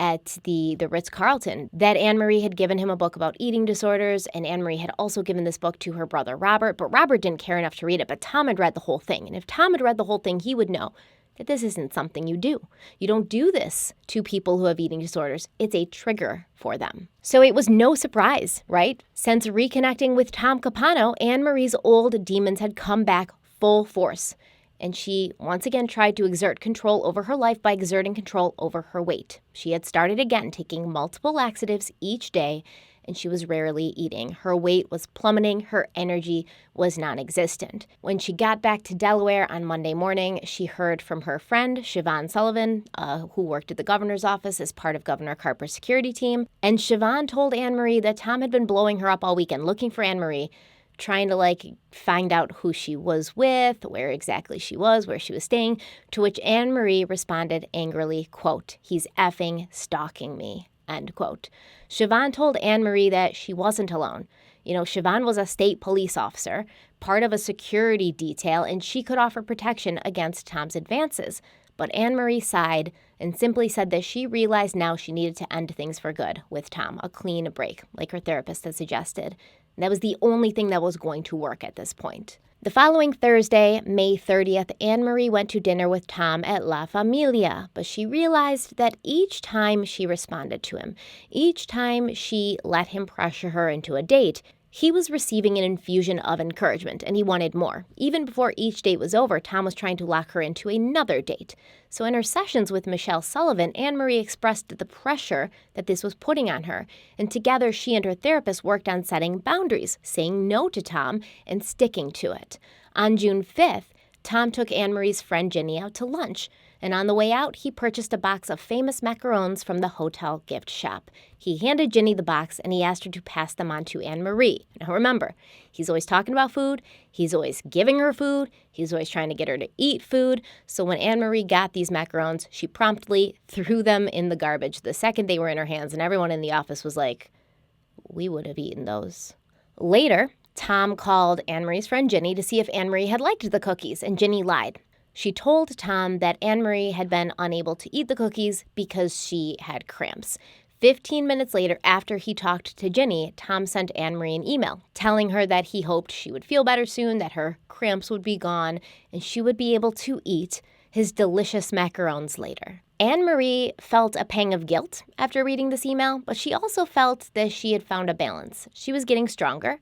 at the Ritz-Carlton, that Anne-Marie had given him a book about eating disorders, and Anne-Marie had also given this book to her brother Robert, but Robert didn't care enough to read it, but Tom had read the whole thing. And if Tom had read the whole thing, he would know that this isn't something you do. You don't do this to people who have eating disorders. It's a trigger for them. So it was no surprise, right? Since reconnecting with Tom Capano, Anne-Marie's old demons had come back full force. And she once again tried to exert control over her life by exerting control over her weight. She had started again taking multiple laxatives each day, and she was rarely eating. Her weight was plummeting. Her energy was non-existent. When she got back to Delaware on Monday morning, she heard from her friend, Siobhan Sullivan, who worked at the governor's office as part of Governor Carper's security team. And Siobhan told Anne-Marie that Tom had been blowing her up all weekend, looking for Anne-Marie, trying to find out who she was with, where exactly she was, where she was staying, to which Anne-Marie responded angrily, quote, "He's effing stalking me," end quote. Siobhan told Anne-Marie that she wasn't alone. Siobhan was a state police officer, part of a security detail, and she could offer protection against Tom's advances. But Anne-Marie sighed and simply said that she realized now she needed to end things for good with Tom, a clean break, like her therapist had suggested. And that was the only thing that was going to work at this point. The following Thursday, May 30th, Anne-Marie went to dinner with Tom at La Familia, but she realized that each time she responded to him, each time she let him pressure her into a date, he was receiving an infusion of encouragement, and he wanted more. Even before each date was over, Tom was trying to lock her into another date. So in her sessions with Michelle Sullivan, Anne-Marie expressed the pressure that this was putting on her, and together she and her therapist worked on setting boundaries, saying no to Tom, and sticking to it. On June 5th, Tom took Anne-Marie's friend Ginny out to lunch, and on the way out, he purchased a box of famous macarons from the hotel gift shop. He handed Ginny the box, and he asked her to pass them on to Anne-Marie. Now remember, he's always talking about food, he's always giving her food, he's always trying to get her to eat food. So when Anne-Marie got these macarons, she promptly threw them in the garbage the second they were in her hands, and everyone in the office was like, "We would have eaten those." Later, Tom called Anne-Marie's friend Ginny to see if Anne-Marie had liked the cookies, and Ginny lied. She told Tom that Anne-Marie had been unable to eat the cookies because she had cramps. 15 minutes later, after he talked to Ginny, Tom sent Anne-Marie an email telling her that he hoped she would feel better soon, that her cramps would be gone, and she would be able to eat his delicious macarons later. Anne-Marie felt a pang of guilt after reading this email, but she also felt that she had found a balance. She was getting stronger.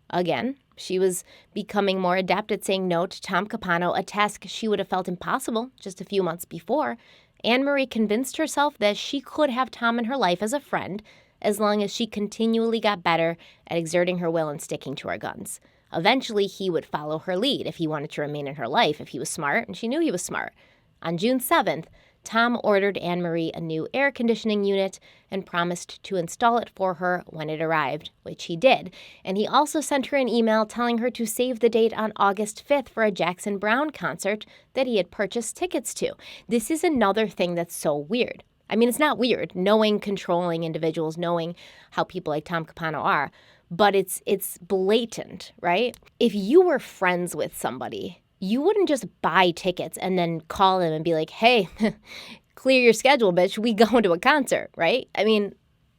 Again, she was becoming more adept at saying no to Tom Capano, a task she would have felt impossible just a few months before. Anne-Marie convinced herself that she could have Tom in her life as a friend as long as she continually got better at exerting her will and sticking to her guns. Eventually, he would follow her lead if he wanted to remain in her life, if he was smart, and she knew he was smart. On June 7th, Tom ordered Anne-Marie a new air conditioning unit and promised to install it for her when it arrived, which he did. And he also sent her an email telling her to save the date on August 5th for a Jackson Browne concert that he had purchased tickets to. This is another thing that's so weird. I mean, it's not weird, knowing controlling individuals, knowing how people like Tom Capano are, but it's blatant, right? If you were friends with somebody, you wouldn't just buy tickets and then call them and be like, "Hey, clear your schedule, bitch. We going to a concert," right? I mean,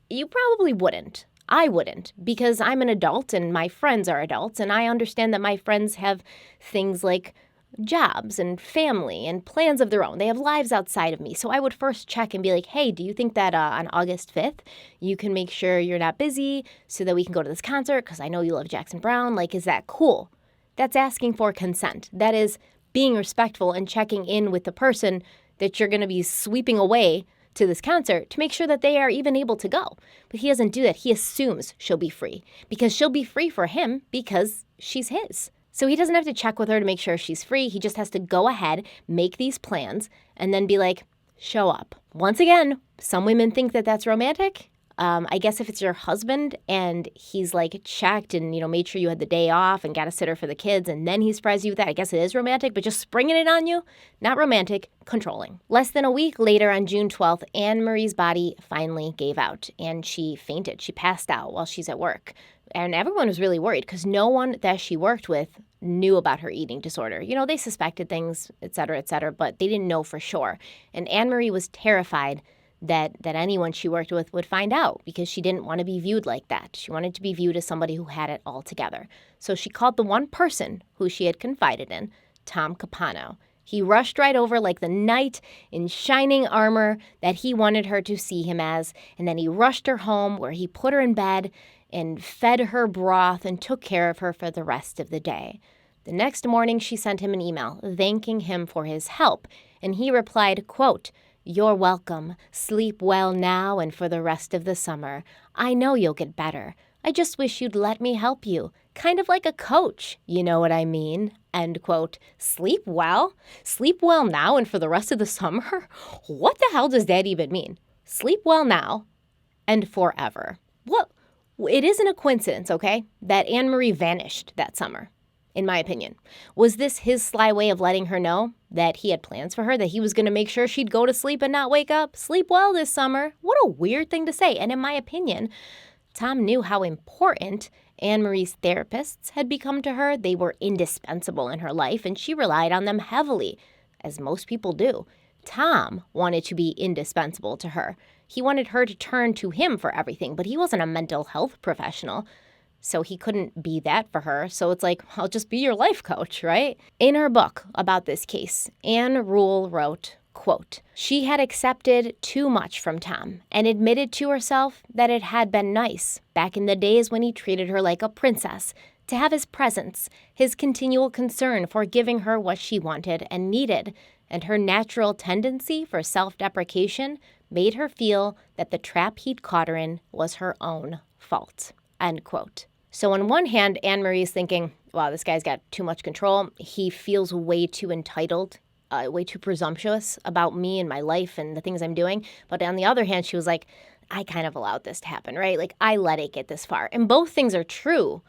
you probably wouldn't. I wouldn't, because I'm an adult and my friends are adults, and I understand that my friends have things like jobs and family and plans of their own. They have lives outside of me. So I would first check and be like, "Hey, do you think that on August 5th you can make sure you're not busy so that we can go to this concert? Because I know you love Jackson Browne. Like, is that cool?" That's asking for consent. That is being respectful and checking in with the person that you're going to be sweeping away to this concert to make sure that they are even able to go. But he doesn't do that. He assumes she'll be free because she'll be free for him because she's his. So he doesn't have to check with her to make sure she's free. He just has to go ahead, make these plans, and then be like, show up. Once again, some women think that that's romantic. I guess if it's your husband and he's like checked and, made sure you had the day off and got a sitter for the kids and then he surprised you with that, I guess it is romantic, but just springing it on you, not romantic, controlling. Less than a week later on June 12th, Anne Marie's body finally gave out and she fainted. She passed out while she's at work. And everyone was really worried because no one that she worked with knew about her eating disorder. They suspected things, et cetera, but they didn't know for sure. And Anne Marie was terrified that anyone she worked with would find out because she didn't want to be viewed like that. She wanted to be viewed as somebody who had it all together. So she called the one person who she had confided in, Tom Capano. He rushed right over like the knight in shining armor that he wanted her to see him as, and then he rushed her home where he put her in bed and fed her broth and took care of her for the rest of the day. The next morning, she sent him an email thanking him for his help, and he replied, quote, "You're welcome. Sleep well now and for the rest of the summer. I know you'll get better. I just wish you'd let me help you. Kind of like a coach, you know what I mean?" End quote. Sleep well? Sleep well now and for the rest of the summer? What the hell does that even mean? Sleep well now and forever. What? It isn't a coincidence, okay, that Anne Marie vanished that summer, in my opinion. Was this his sly way of letting her know that he had plans for her, that he was going to make sure she'd go to sleep and not wake up? Sleep well this summer. What a weird thing to say. And in my opinion, Tom knew how important Anne Marie's therapists had become to her. They were indispensable in her life, and she relied on them heavily, as most people do. Tom wanted to be indispensable to her. He wanted her to turn to him for everything, but he wasn't a mental health professional, so he couldn't be that for her. So it's like, I'll just be your life coach, right? In her book about this case, Anne Rule wrote, quote, "She had accepted too much from Tom and admitted to herself that it had been nice, back in the days when he treated her like a princess, to have his presence, his continual concern for giving her what she wanted and needed, and her natural tendency for self-deprecation made her feel that the trap he'd caught her in was her own fault." End quote. So on one hand, Anne Marie is thinking, wow, this guy's got too much control. He feels way too entitled, way too presumptuous about me and my life and the things I'm doing. But on the other hand, she was like, I kind of allowed this to happen, right? Like, I let it get this far. And both things are true,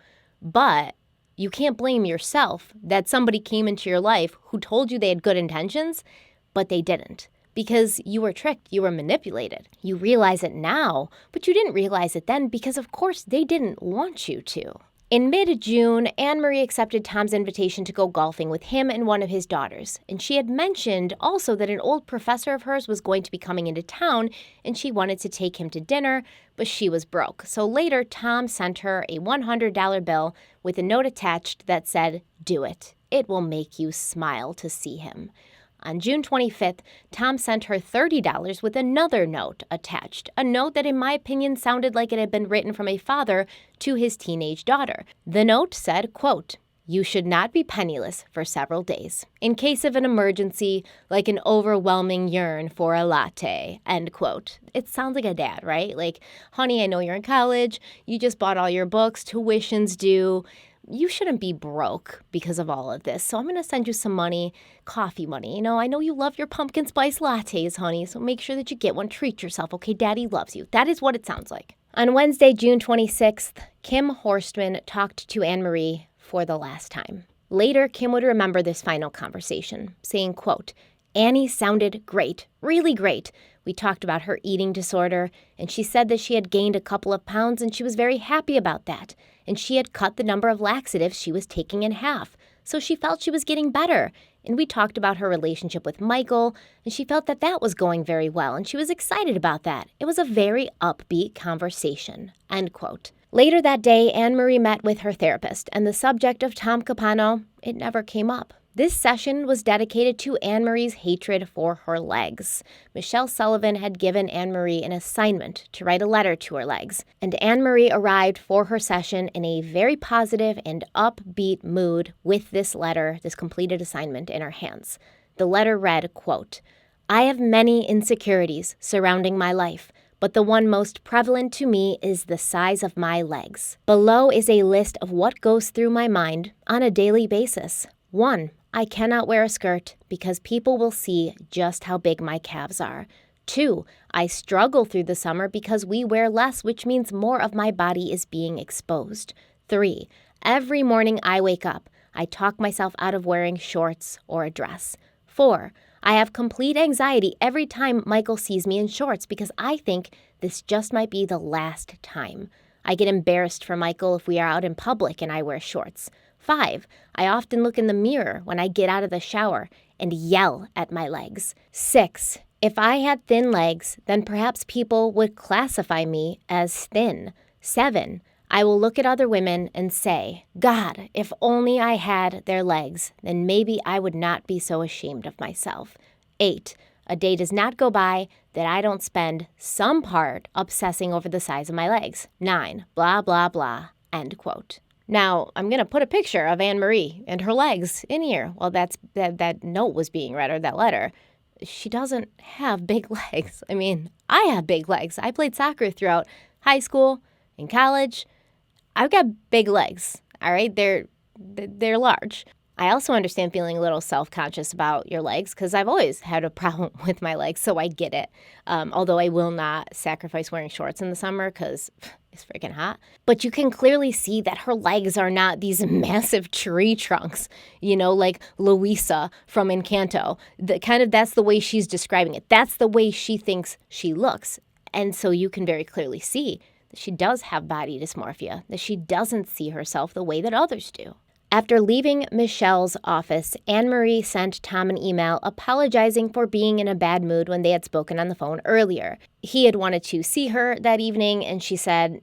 but you can't blame yourself that somebody came into your life who told you they had good intentions, but they didn't. Because you were tricked, you were manipulated. You realize it now, but you didn't realize it then because, of course, they didn't want you to. In mid-June, Anne Marie accepted Tom's invitation to go golfing with him and one of his daughters. And she had mentioned also that an old professor of hers was going to be coming into town, and she wanted to take him to dinner, but she was broke. So later, Tom sent her a $100 bill with a note attached that said, "Do it. It will make you smile to see him." On June 25th, Tom sent her $30 with another note attached, a note that in my opinion sounded like it had been written from a father to his teenage daughter. The note said, quote, "You should not be penniless for several days. In case of an emergency, like an overwhelming yearn for a latte," end quote. It sounds like a dad, right? Like, honey, I know you're in college. You just bought all your books. Tuition's due. You shouldn't be broke because of all of this. So I'm going to send you some money, coffee money. I know you love your pumpkin spice lattes, honey, so make sure that you get one. Treat yourself, okay? Daddy loves you. That is what it sounds like. On Wednesday, June 26th, Kim Horstman talked to Anne Marie for the last time. Later, Kim would remember this final conversation, saying, quote, "Annie sounded great, really great. We talked about her eating disorder, and she said that she had gained a couple of pounds, and she was very happy about that. And she had cut the number of laxatives she was taking in half, so she felt she was getting better. And we talked about her relationship with Michael, and she felt that that was going very well, and she was excited about that. It was a very upbeat conversation," end quote. Later that day, Anne Marie met with her therapist, and the subject of Tom Capano, it never came up. This session was dedicated to Anne Marie's hatred for her legs. Michelle Sullivan had given Anne Marie an assignment to write a letter to her legs, and Anne Marie arrived for her session in a very positive and upbeat mood with this letter, this completed assignment in her hands. The letter read, quote, "I have many insecurities surrounding my life, but the one most prevalent to me is the size of my legs. Below is a list of what goes through my mind on a daily basis. 1. I cannot wear a skirt because people will see just how big my calves are. 2, I struggle through the summer because we wear less, which means more of my body is being exposed. 3, every morning I wake up, I talk myself out of wearing shorts or a dress. 4, I have complete anxiety every time Michael sees me in shorts because I think this just might be the last time. I get embarrassed for Michael if we are out in public and I wear shorts. 5, I often look in the mirror when I get out of the shower and yell at my legs. 6, if I had thin legs, then perhaps people would classify me as thin. 7, I will look at other women and say, God, if only I had their legs, then maybe I would not be so ashamed of myself. 8, a day does not go by that I don't spend some part obsessing over the size of my legs. 9, blah, blah, blah, end quote. Now, I'm going to put a picture of Anne-Marie and her legs in here while that note was being read, or that letter. She doesn't have big legs. I mean, I have big legs. I played soccer throughout high school and college. I've got big legs, all right? They're large. I also understand feeling a little self-conscious about your legs because I've always had a problem with my legs, so I get it. Although I will not sacrifice wearing shorts in the summer because it's freaking hot. But you can clearly see that her legs are not these massive tree trunks, like Louisa from Encanto. That's the way she's describing it. That's the way she thinks she looks. And so you can very clearly see that she does have body dysmorphia, that she doesn't see herself the way that others do. After leaving Michelle's office, Anne-Marie sent Tom an email apologizing for being in a bad mood when they had spoken on the phone earlier. He had wanted to see her that evening, and she said,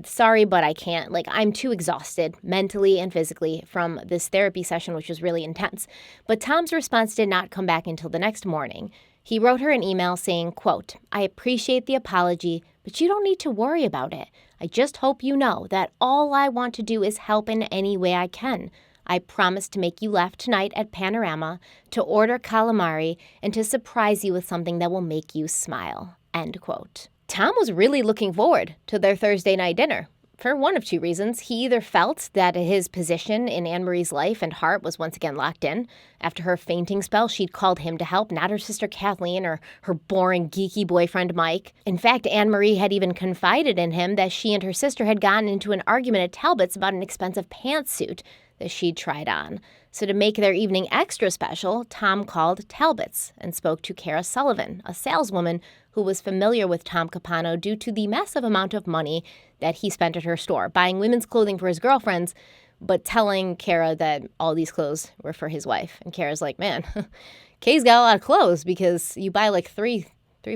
sorry, but I can't. I'm too exhausted mentally and physically from this therapy session, which was really intense. But Tom's response did not come back until the next morning. He wrote her an email saying, quote, I appreciate the apology, but you don't need to worry about it. I just hope you know that all I want to do is help in any way I can. I promise to make you laugh tonight at Panorama, to order calamari, and to surprise you with something that will make you smile. End quote. Tom was really looking forward to their Thursday night dinner. For one of two reasons. He either felt that his position in Anne-Marie's life and heart was once again locked in. After her fainting spell, she'd called him to help, not her sister Kathleen or her boring, geeky boyfriend Mike. In fact, Anne-Marie had even confided in him that she and her sister had gotten into an argument at Talbot's about an expensive pantsuit that she'd tried on. So to make their evening extra special, Tom called Talbot's and spoke to Kara Sullivan, a saleswoman who was familiar with Tom Capano due to the massive amount of money that he spent at her store, buying women's clothing for his girlfriends, but telling Kara that all these clothes were for his wife. And Kara's like, man, Kay's got a lot of clothes because you buy three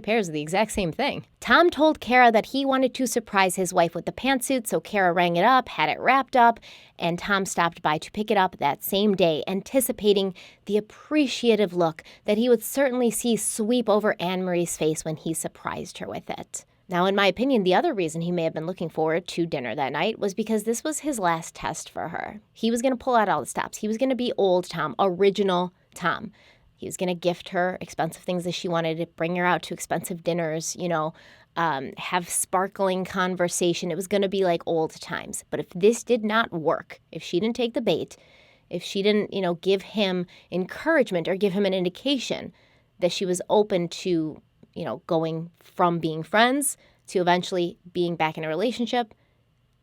pairs of the exact same thing. Tom told Kara that he wanted to surprise his wife with the pantsuit, so Kara rang it up, had it wrapped up, and Tom stopped by to pick it up that same day, anticipating the appreciative look that he would certainly see sweep over Anne-Marie's face when he surprised her with it. Now, in my opinion, the other reason he may have been looking forward to dinner that night was because this was his last test for her. He was going to pull out all the stops. He was going to be old Tom, original Tom. He was going to gift her expensive things that she wanted, to bring her out to expensive dinners, have sparkling conversation. It was going to be like old times. But if this did not work, if she didn't take the bait, if she didn't, give him encouragement or give him an indication that she was open to, going from being friends to eventually being back in a relationship,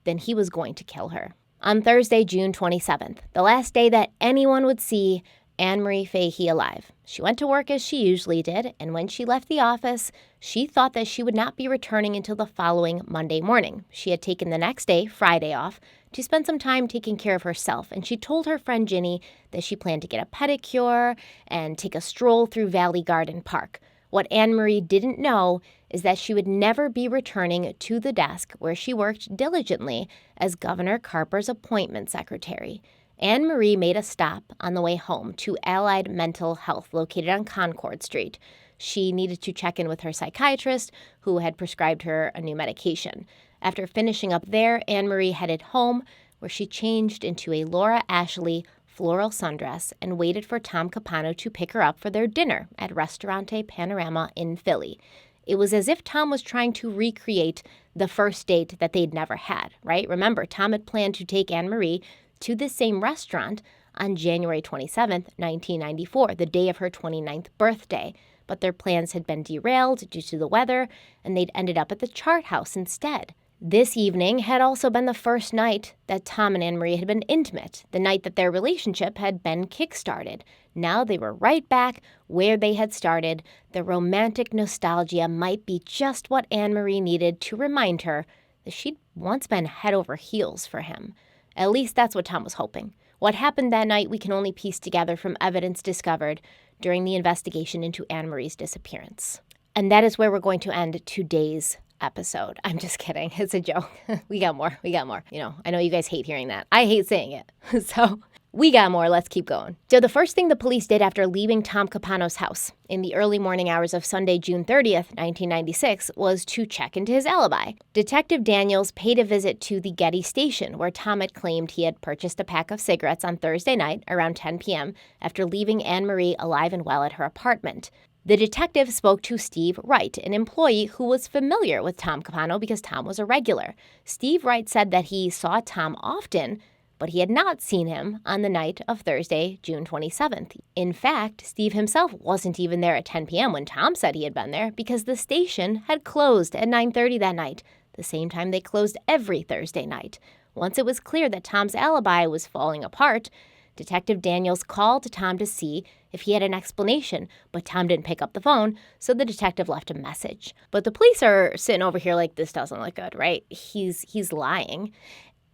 then he was going to kill her. On Thursday, June 27th, the last day that anyone would see Anne-Marie Fahey alive, she went to work as she usually did, and when she left the office, she thought that she would not be returning until the following Monday morning. She had taken the next day, Friday, off to spend some time taking care of herself, and she told her friend Ginny that she planned to get a pedicure and take a stroll through Valley Garden Park. What Anne-Marie didn't know is that she would never be returning to the desk where she worked diligently as Governor Carper's appointment secretary. Anne-Marie made a stop on the way home to Allied Mental Health located on Concord Street. She needed to check in with her psychiatrist, who had prescribed her a new medication. After finishing up there, Anne-Marie headed home, where she changed into a Laura Ashley floral sundress and waited for Tom Capano to pick her up for their dinner at Ristorante Panorama in Philly. It was as if Tom was trying to recreate the first date that they'd never had, right? Remember, Tom had planned to take Anne-Marie to the same restaurant on January 27th, 1994, the day of her 29th birthday. but their plans had been derailed due to the weather, and they'd ended up at the chart house instead. This evening had also been the first night that Tom and Anne Marie had been intimate, the night that their relationship had been kick-started. Now they were right back where they had started. The romantic nostalgia might be just what Anne Marie needed to remind her that she'd once been head over heels for him. At least that's what Tom was hoping. What happened that night we can only piece together from evidence discovered during the investigation into Anne Marie's disappearance. And that is where we're going to end today's episode. I'm just kidding. It's a joke. We got more. I know you guys hate hearing that. I hate saying it. So we got more. Let's keep going. So the first thing the police did after leaving Tom Capano's house in the early morning hours of Sunday, June 30th, 1996, was to check into his alibi. Detective Daniels paid a visit to the Getty station where Tom had claimed he had purchased a pack of cigarettes on Thursday night around 10 p.m. after leaving Anne Marie alive and well at her apartment. The detective spoke to Steve Wright, an employee who was familiar with Tom Capano because Tom was a regular. Steve Wright said that he saw Tom often, but he had not seen him on the night of Thursday, June 27th. In fact, Steve himself wasn't even there at 10 p.m. when Tom said he had been there because the station had closed at 9:30 that night, the same time they closed every Thursday night. Once it was clear that Tom's alibi was falling apart, Detective Daniels called Tom to see if he had an explanation, but Tom didn't pick up the phone, so the detective left a message. But the police are sitting over here like, this doesn't look good, right? He's lying,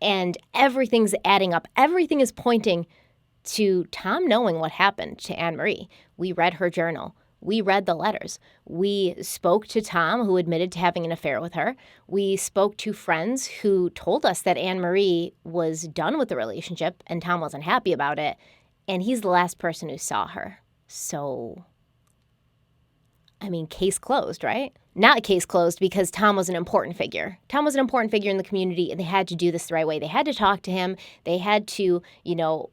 and everything's adding up. Everything is pointing to Tom knowing what happened to Anne Marie. We read her journal. We read the letters. We spoke to Tom, who admitted to having an affair with her. We spoke to friends who told us that Anne Marie was done with the relationship and Tom wasn't happy about it. And he's the last person who saw her. So, case closed, right? Not case closed because Tom was an important figure. Tom was an important figure in the community, and they had to do this the right way. They had to talk to him. They had to,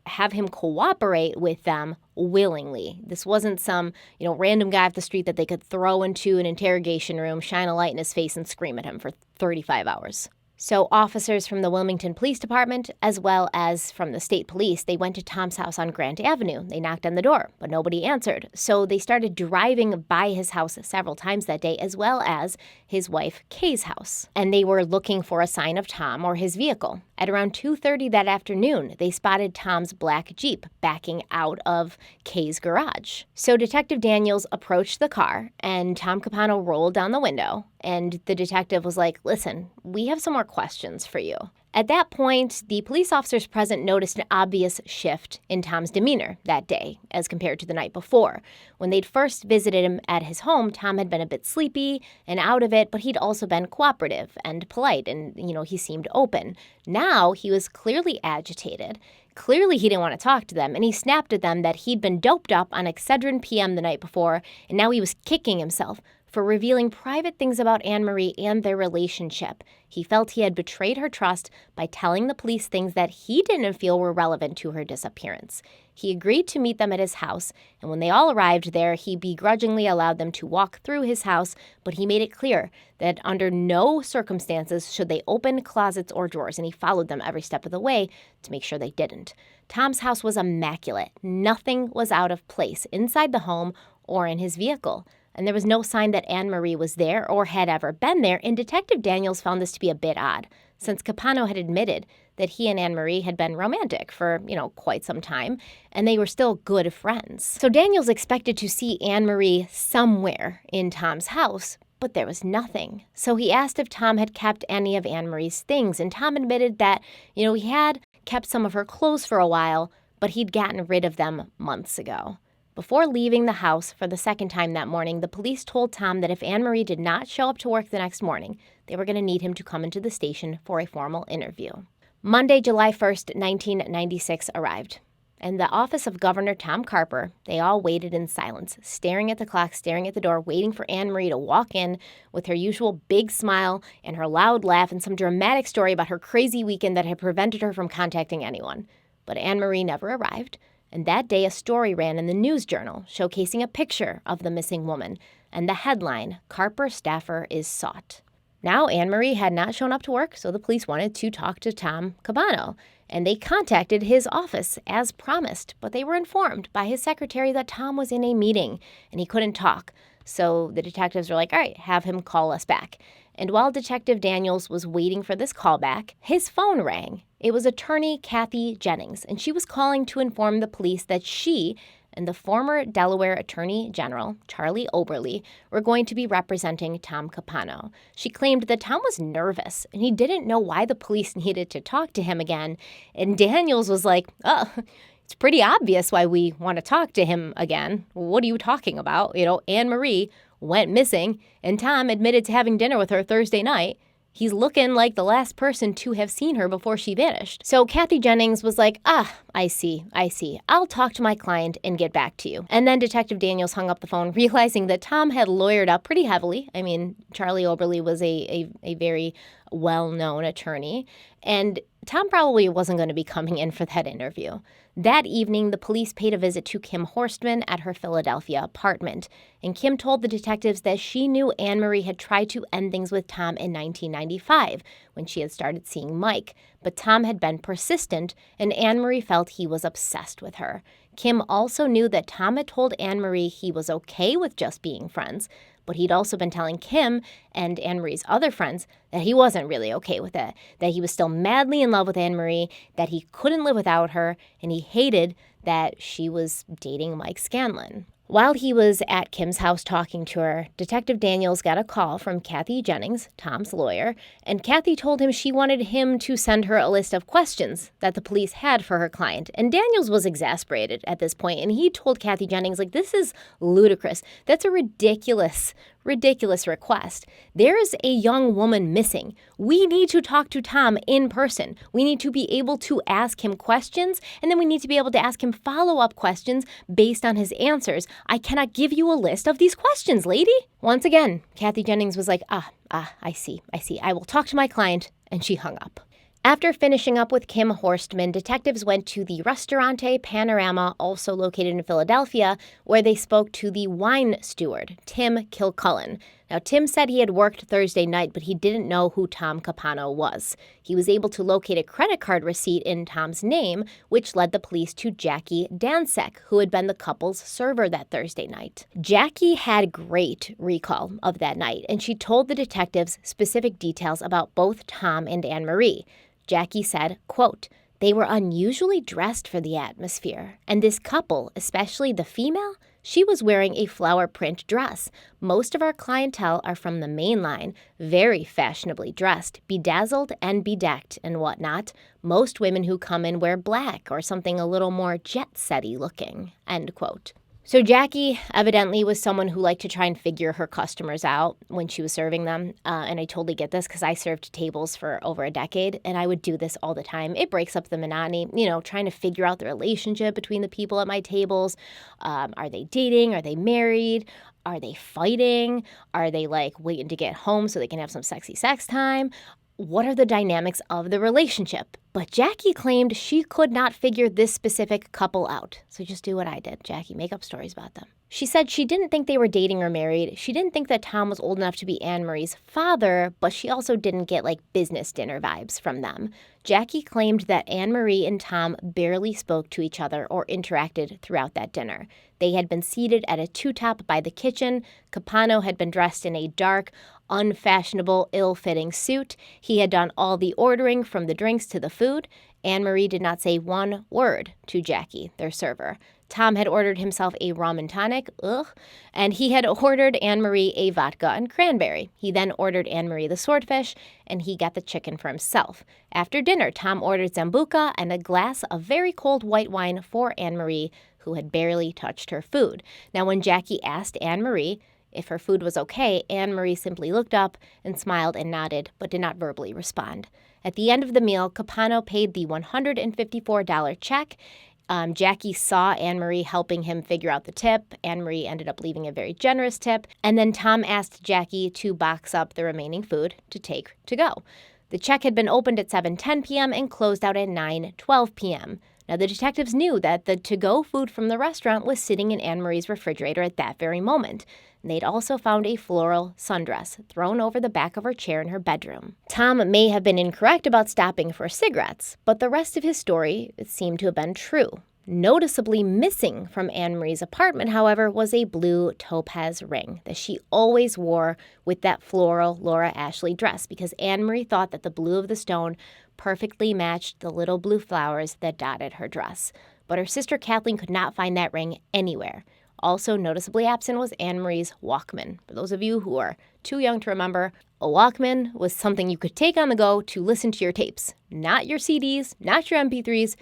have him cooperate with them willingly. This wasn't some, random guy off the street that they could throw into an interrogation room, shine a light in his face, and scream at him for 35 hours. So officers from the Wilmington Police Department, as well as from the state police, they went to Tom's house on Grant Avenue. They knocked on the door, but nobody answered. So they started driving by his house several times that day, as well as his wife Kay's house. And they were looking for a sign of Tom or his vehicle. At around 2:30 that afternoon, they spotted Tom's black Jeep backing out of Kay's garage. So Detective Daniels approached the car, and Tom Capano rolled down the window. And the detective was like, listen, we have some more questions for you. At that point, the police officers present noticed an obvious shift in Tom's demeanor that day as compared to the night before. When they'd first visited him at his home, Tom had been a bit sleepy and out of it, but he'd also been cooperative and polite and, he seemed open. Now he was clearly agitated. Clearly he didn't want to talk to them, and he snapped at them that he'd been doped up on Excedrin PM the night before, and now he was kicking himself for revealing private things about Anne Marie and their relationship. He felt he had betrayed her trust by telling the police things that he didn't feel were relevant to her disappearance. He agreed to meet them at his house, and when they all arrived there, he begrudgingly allowed them to walk through his house, but he made it clear that under no circumstances should they open closets or drawers, and he followed them every step of the way to make sure they didn't. Tom's house was immaculate. Nothing was out of place inside the home or in his vehicle. And there was no sign that Anne Marie was there or had ever been there, and Detective Daniels found this to be a bit odd, since Capano had admitted that he and Anne Marie had been romantic for, quite some time, and they were still good friends. So Daniels expected to see Anne Marie somewhere in Tom's house, but there was nothing. So he asked if Tom had kept any of Anne Marie's things, and Tom admitted that, he had kept some of her clothes for a while, but he'd gotten rid of them months ago. Before leaving the house for the second time that morning, the police told Tom that if Anne Marie did not show up to work the next morning, they were going to need him to come into the station for a formal interview. Monday, July 1st, 1996 arrived, and the office of Governor Tom Carper, they all waited in silence, staring at the clock, staring at the door, waiting for Anne Marie to walk in with her usual big smile and her loud laugh and some dramatic story about her crazy weekend that had prevented her from contacting anyone. But Anne Marie never arrived. And that day, a story ran in the News Journal showcasing a picture of the missing woman and the headline, "Carper Staffer is Sought." Now, Anne Marie had not shown up to work, so the police wanted to talk to Tom Capano. and they contacted his office as promised, but they were informed by his secretary that Tom was in a meeting and he couldn't talk. So the detectives were like, all right, have him call us back. And while Detective Daniels was waiting for this callback, his phone rang. It was attorney Kathy Jennings, and she was calling to inform the police that she and the former Delaware Attorney General, Charlie Oberle, were going to be representing Tom Capano. She claimed that Tom was nervous, and he didn't know why the police needed to talk to him again. And Daniels was like, oh, it's pretty obvious why we want to talk to him again. What are you talking about? Anne Marie went missing, and Tom admitted to having dinner with her Thursday night. He's looking like the last person to have seen her before she vanished. So Kathy Jennings was like, I see. I'll talk to my client and get back to you. And then Detective Daniels hung up the phone, realizing that Tom had lawyered up pretty heavily. I mean, Charlie Oberle was a very well-known attorney, and Tom probably wasn't going to be coming in for that interview. That evening, the police paid a visit to Kim Horstman at her Philadelphia apartment, and Kim told the detectives that she knew Anne Marie had tried to end things with Tom in 1995 when she had started seeing Mike, but Tom had been persistent, and Anne Marie felt he was obsessed with her. Kim also knew that Tom had told Anne Marie he was okay with just being friends, but he'd also been telling Kim and Anne Marie's other friends that he wasn't really okay with it, that he was still madly in love with Anne Marie, that he couldn't live without her, and he hated that she was dating Mike Scanlon. While he was at Kim's house talking to her, Detective Daniels got a call from Kathy Jennings, Tom's lawyer, and Kathy told him she wanted him to send her a list of questions that the police had for her client. And Daniels was exasperated at this point, and he told Kathy Jennings, this is ludicrous. That's a ridiculous request. There is a young woman missing. We need to talk to Tom in person. We need to be able to ask him questions, and then we need to be able to ask him follow-up questions based on his answers. I cannot give you a list of these questions, lady. Once again, Kathy Jennings was like, I see. I will talk to my client, and she hung up. After finishing up with Kim Horstman, detectives went to the Ristorante Panorama, also located in Philadelphia, where they spoke to the wine steward, Tim Kilcullen. Now, Tim said he had worked Thursday night, but he didn't know who Tom Capano was. He was able to locate a credit card receipt in Tom's name, which led the police to Jackie Dansek, who had been the couple's server that Thursday night. Jackie had great recall of that night, and she told the detectives specific details about both Tom and Anne Marie. Jackie said, quote, "They were unusually dressed for the atmosphere, and this couple, especially the female, she was wearing a flower print dress. Most of our clientele are from the main line, very fashionably dressed, bedazzled and bedecked and whatnot. Most women who come in wear black or something a little more jet-setty looking," end quote. So Jackie evidently was someone who liked to try and figure her customers out when she was serving them. And I totally get this because I served tables for over a decade, and I would do this all the time. It breaks up the monotony, trying to figure out the relationship between the people at my tables. Are they dating? Are they married? Are they fighting? Are they waiting to get home so they can have some sexy sex time? What are the dynamics of the relationship? But Jackie claimed she could not figure this specific couple out. So just do what I did, Jackie. Make up stories about them. She said she didn't think they were dating or married. She didn't think that Tom was old enough to be Anne Marie's father, but she also didn't get business dinner vibes from them. Jackie claimed that Anne Marie and Tom barely spoke to each other or interacted throughout that dinner. They had been seated at a two-top by the kitchen. Capano had been dressed in a dark, unfashionable, ill-fitting suit. He had done all the ordering from the drinks to the food. Anne Marie did not say one word to Jackie, their server. Tom had ordered himself a rum and tonic, and he had ordered Anne Marie a vodka and cranberry. He then ordered Anne Marie the swordfish, and he got the chicken for himself. After dinner, Tom ordered Zambuca and a glass of very cold white wine for Anne Marie, who had barely touched her food. Now, when Jackie asked Anne Marie if her food was okay, Anne Marie simply looked up and smiled and nodded, but did not verbally respond. At the end of the meal, Capano paid the $154 check. Jackie saw Anne Marie helping him figure out the tip. Anne Marie ended up leaving a very generous tip. And then Tom asked Jackie to box up the remaining food to take to go. The check had been opened at 7:10 p.m. and closed out at 9:12 p.m. Now, the detectives knew that the to-go food from the restaurant was sitting in Anne Marie's refrigerator at that very moment. And they'd also found a floral sundress thrown over the back of her chair in her bedroom. Tom may have been incorrect about stopping for cigarettes, but the rest of his story seemed to have been true. Noticeably missing from Anne Marie's apartment, however, was a blue topaz ring that she always wore with that floral Laura Ashley dress, because Anne Marie thought that the blue of the stone perfectly matched the little blue flowers that dotted her dress. But her sister Kathleen could not find that ring anywhere. Also noticeably absent was Anne Marie's Walkman. For those of you who are too young to remember, a Walkman was something you could take on the go to listen to your tapes. Not your CDs, not your MP3s,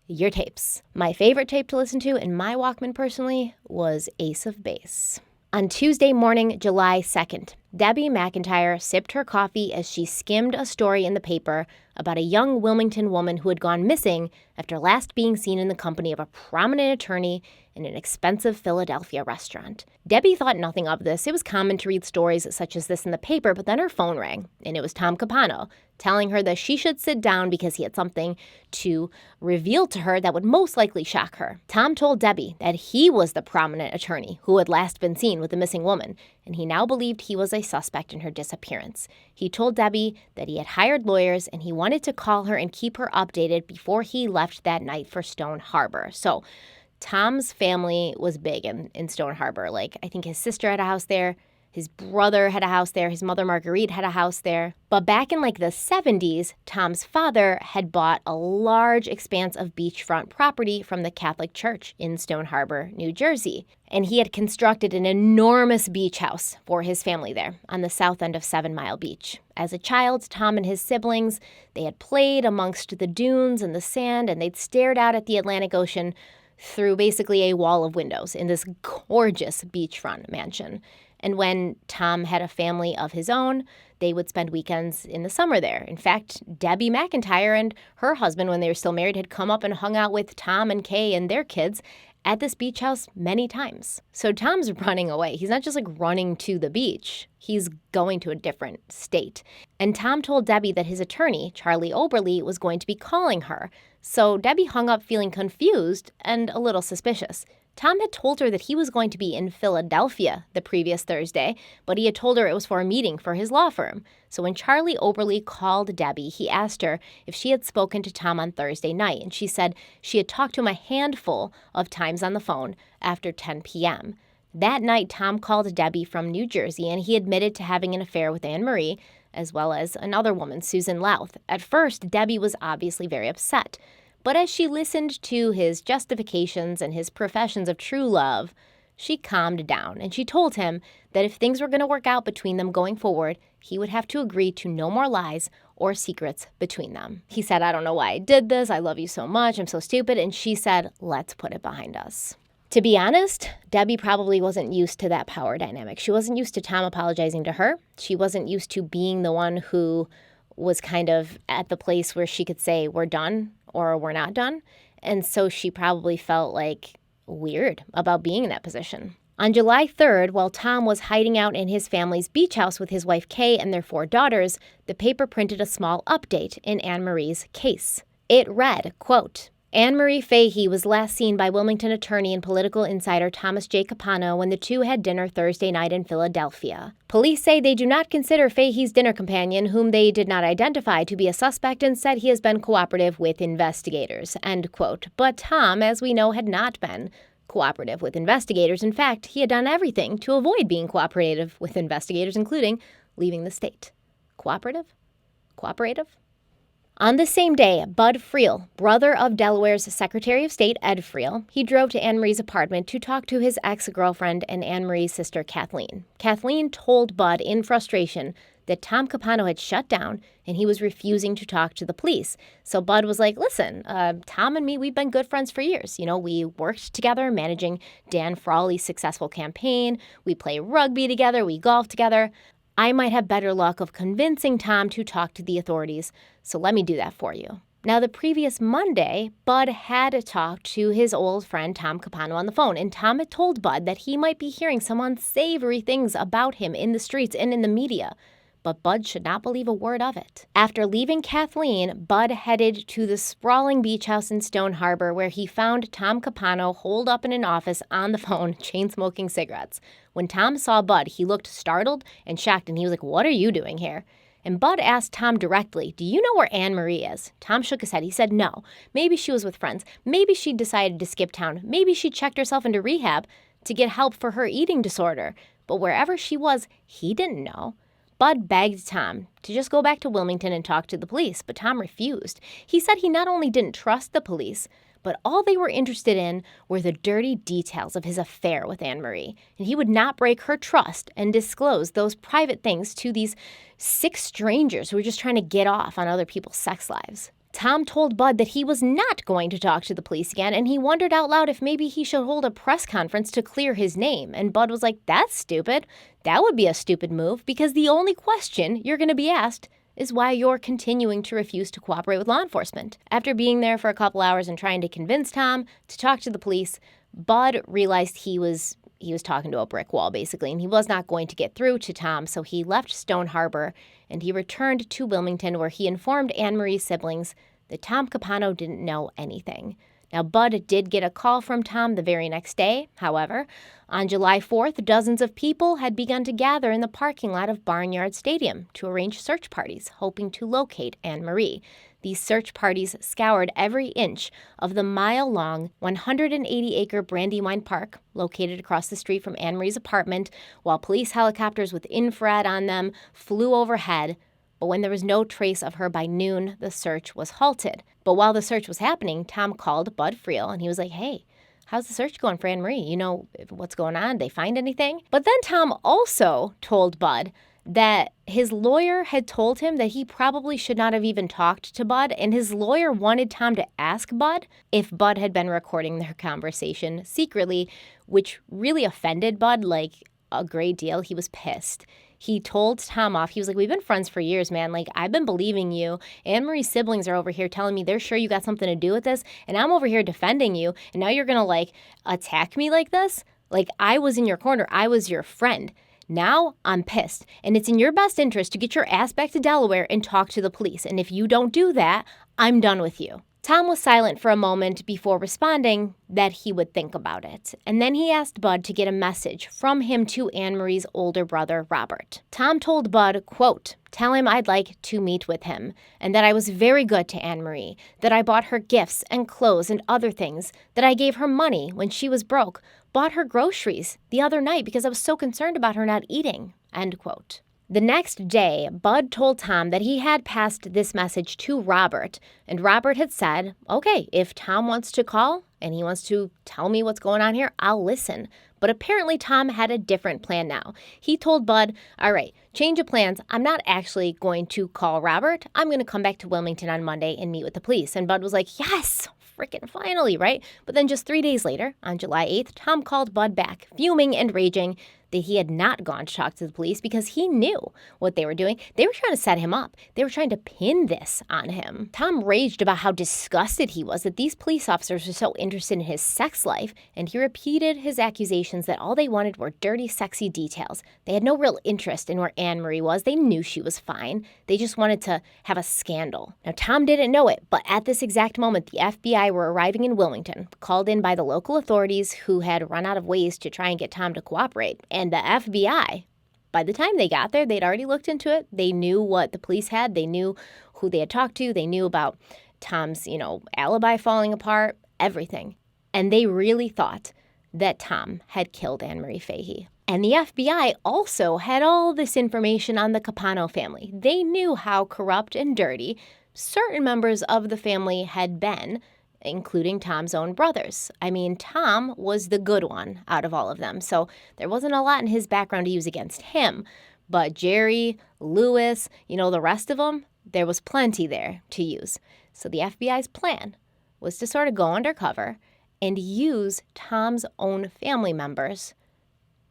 your tapes. My favorite tape to listen to in my Walkman personally was Ace of Base. On Tuesday morning, July 2nd, Debbie McIntyre sipped her coffee as she skimmed a story in the paper about a young Wilmington woman who had gone missing after last being seen in the company of a prominent attorney in an expensive Philadelphia restaurant. Debbie thought nothing of this. It was common to read stories such as this in the paper, but then her phone rang, and it was Tom Capano telling her that she should sit down because he had something to reveal to her that would most likely shock her. Tom told Debbie that he was the prominent attorney who had last been seen with the missing woman, and he now believed he was a suspect in her disappearance. He told Debbie that he had hired lawyers and he wanted to call her and keep her updated before he left that night for Stone Harbor. So Tom's family was big in Stone Harbor. Like, I think his sister had a house there. His brother had a house there. His mother, Marguerite, had a house there. But back in like the 70s, Tom's father had bought a large expanse of beachfront property from the Catholic Church in Stone Harbor, New Jersey. And he had constructed an enormous beach house for his family there on the south end of 7 Mile Beach. As a child, Tom and his siblings, they had played amongst the dunes and the sand, and they'd stared out at the Atlantic Ocean through basically a wall of windows in this gorgeous beachfront mansion. And when Tom had a family of his own, they would spend weekends in the summer there. In fact, Debbie McIntyre and her husband, when they were still married, had come up and hung out with Tom and Kay and their kids at this beach house many times. So Tom's running away. He's not just like running to the beach. He's going to a different state. And Tom told Debbie that his attorney, Charlie Oberle, was going to be calling her. So Debbie hung up feeling confused and a little suspicious. Tom had told her that he was going to be in Philadelphia the previous Thursday, but he had told her it was for a meeting for his law firm. So when Charlie Oberle called Debbie, he asked her if she had spoken to Tom on Thursday night, and she said she had talked to him a handful of times on the phone after 10 p.m. That night, Tom called Debbie from New Jersey, and he admitted to having an affair with Anne Marie, as well as another woman, Susan Louth. At first, Debbie was obviously very upset. But as she listened to his justifications and his professions of true love, she calmed down, and she told him that if things were going to work out between them going forward, he would have to agree to no more lies or secrets between them. He said, "I don't know why I did this. I love you so much. I'm so stupid." And she said, "Let's put it behind us." To be honest, Debbie probably wasn't used to that power dynamic. She wasn't used to Tom apologizing to her. She wasn't used to being the one who was kind of at the place where she could say, "We're done," or "We're not done." And so she probably felt like weird about being in that position. On July 3rd, while Tom was hiding out in his family's beach house with his wife Kay and their 4 daughters, the paper printed a small update in Anne Marie's case. It read, quote, "Anne Marie Fahey was last seen by Wilmington attorney and political insider Thomas J. Capano when the two had dinner Thursday night in Philadelphia. Police say they do not consider Fahey's dinner companion, whom they did not identify, to be a suspect and said he has been cooperative with investigators," end quote. But Tom, as we know, had not been cooperative with investigators. In fact, he had done everything to avoid being cooperative with investigators, including leaving the state. Cooperative? Cooperative? On the same day, Bud Friel, brother of Delaware's Secretary of State Ed Friel, he drove to Anne Marie's apartment to talk to his ex-girlfriend and Anne Marie's sister Kathleen. Kathleen told Bud in frustration that Tom Capano had shut down and he was refusing to talk to the police. So Bud was like, "Listen, Tom and me, we've been good friends for years. You know, we worked together managing Dan Frawley's successful campaign. We play rugby together. We golf together. I might have better luck of convincing Tom to talk to the authorities, so let me do that for you." Now, the previous Monday, Bud had talked to his old friend Tom Capano on the phone, and Tom had told Bud that he might be hearing some unsavory things about him in the streets and in the media. but Bud should not believe a word of it. After leaving Kathleen, Bud headed to the sprawling beach house in Stone Harbor, where he found Tom Capano holed up in an office on the phone, chain-smoking cigarettes. When Tom saw Bud, he looked startled and shocked, and he was like, "What are you doing here?" And Bud asked Tom directly, "Do you know where Anne Marie is?" Tom shook his head. He said no. Maybe she was with friends. Maybe she decided to skip town. Maybe she checked herself into rehab to get help for her eating disorder. But wherever she was, he didn't know. Bud begged Tom to just go back to Wilmington and talk to the police, but Tom refused. He said he not only didn't trust the police, but all they were interested in were the dirty details of his affair with Anne Marie, and he would not break her trust and disclose those private things to these 6 strangers who were just trying to get off on other people's sex lives. Tom told Bud that he was not going to talk to the police again, and he wondered out loud if maybe he should hold a press conference to clear his name. And Bud was like, "That's stupid. That would be a stupid move, because the only question you're going to be asked is why you're continuing to refuse to cooperate with law enforcement." After being there for a couple hours and trying to convince Tom to talk to the police, Bud realized he was talking to a brick wall, basically, and he was not going to get through to Tom, so he left Stone Harbor and he returned to Wilmington, where he informed Anne Marie's siblings that Tom Capano didn't know anything. Now, Bud did get a call from Tom the very next day. However, on July 4th, dozens of people had begun to gather in the parking lot of Barnyard Stadium to arrange search parties, hoping to locate Anne Marie. These search parties scoured every inch of the mile-long, 180-acre Brandywine Park, located across the street from Anne Marie's apartment, while police helicopters with infrared on them flew overhead. But when there was no trace of her by noon, the search was halted. But while the search was happening, Tom called Bud Friel, and he was like, "Hey, how's the search going for Anne Marie? You know what's going on? Did they find anything?" But then Tom also told Bud that his lawyer had told him that he probably should not have even talked to Bud, and his lawyer wanted Tom to ask Bud if Bud had been recording their conversation secretly, which really offended Bud like a great deal. He was pissed. He told Tom off. He was like, "We've been friends for years, man. Like, I've been believing you. Anne Marie's siblings are over here telling me they're sure you got something to do with this, and I'm over here defending you, and now you're going to, attack me like this? Like, I was in your corner. I was your friend. Now I'm pissed, and it's in your best interest to get your ass back to Delaware and talk to the police, and if you don't do that, I'm done with you." Tom was silent for a moment before responding that he would think about it, and then he asked Bud to get a message from him to Anne Marie's older brother, Robert. Tom told Bud, quote, "Tell him I'd like to meet with him, and that I was very good to Anne Marie, that I bought her gifts and clothes and other things, that I gave her money when she was broke, bought her groceries the other night because I was so concerned about her not eating," end quote. The next day, Bud told Tom that he had passed this message to Robert, and Robert had said, "Okay, if Tom wants to call and he wants to tell me what's going on here, I'll listen." But apparently Tom had a different plan now. He told Bud, "All right, change of plans. I'm not actually going to call Robert. I'm going to come back to Wilmington on Monday and meet with the police." And Bud was like, "Yes, freaking finally, right?" But then just 3 days later, on July 8th, Tom called Bud back, fuming and raging that he had not gone to talk to the police because he knew what they were doing. They were trying to set him up. They were trying to pin this on him. Tom raged about how disgusted he was that these police officers were so interested in his sex life, and he repeated his accusations that all they wanted were dirty, sexy details. They had no real interest in where Anne Marie was. They knew she was fine. They just wanted to have a scandal. Now, Tom didn't know it, but at this exact moment, the FBI were arriving in Wilmington, called in by the local authorities who had run out of ways to try and get Tom to cooperate. And the FBI, by the time they got there, they'd already looked into it. They knew what the police had. They knew who they had talked to. They knew about Tom's, alibi falling apart, everything. And they really thought that Tom had killed Anne Marie Fahey. And the FBI also had all this information on the Capano family. They knew how corrupt and dirty certain members of the family had been, including Tom's own brothers. I mean, Tom was the good one out of all of them, so there wasn't a lot in his background to use against him. But Jerry, Lewis, the rest of them, there was plenty there to use. So the FBI's plan was to sort of go undercover and use Tom's own family members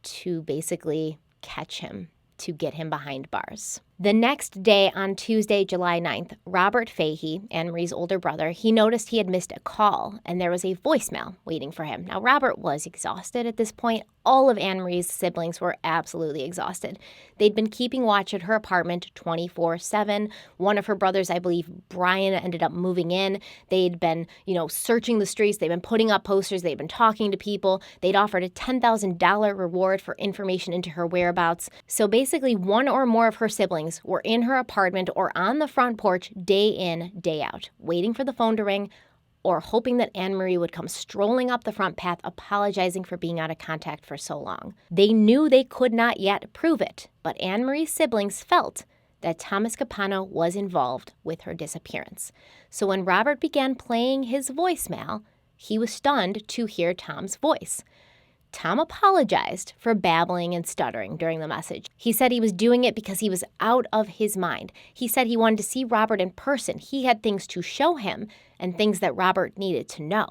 to basically catch him, to get him behind bars. The next day, on Tuesday, July 9th, Robert Fahey, Anne-Marie's older brother, he noticed he had missed a call, and there was a voicemail waiting for him. Now, Robert was exhausted at this point. All of Anne-Marie's siblings were absolutely exhausted. They'd been keeping watch at her apartment 24/7. One of her brothers, I believe, Brian, ended up moving in. They'd been, searching the streets. They'd been putting up posters. They'd been talking to people. They'd offered a $10,000 reward for information into her whereabouts. So basically, one or more of her siblings were in her apartment or on the front porch day in, day out, waiting for the phone to ring or hoping that Anne-Marie would come strolling up the front path apologizing for being out of contact for so long. They knew they could not yet prove it, but Anne-Marie's siblings felt that Thomas Capano was involved with her disappearance. So when Robert began playing his voicemail, he was stunned to hear Tom's voice. Tom apologized for babbling and stuttering during the message. He said he was doing it because he was out of his mind. He said he wanted to see Robert in person. He had things to show him and things that Robert needed to know.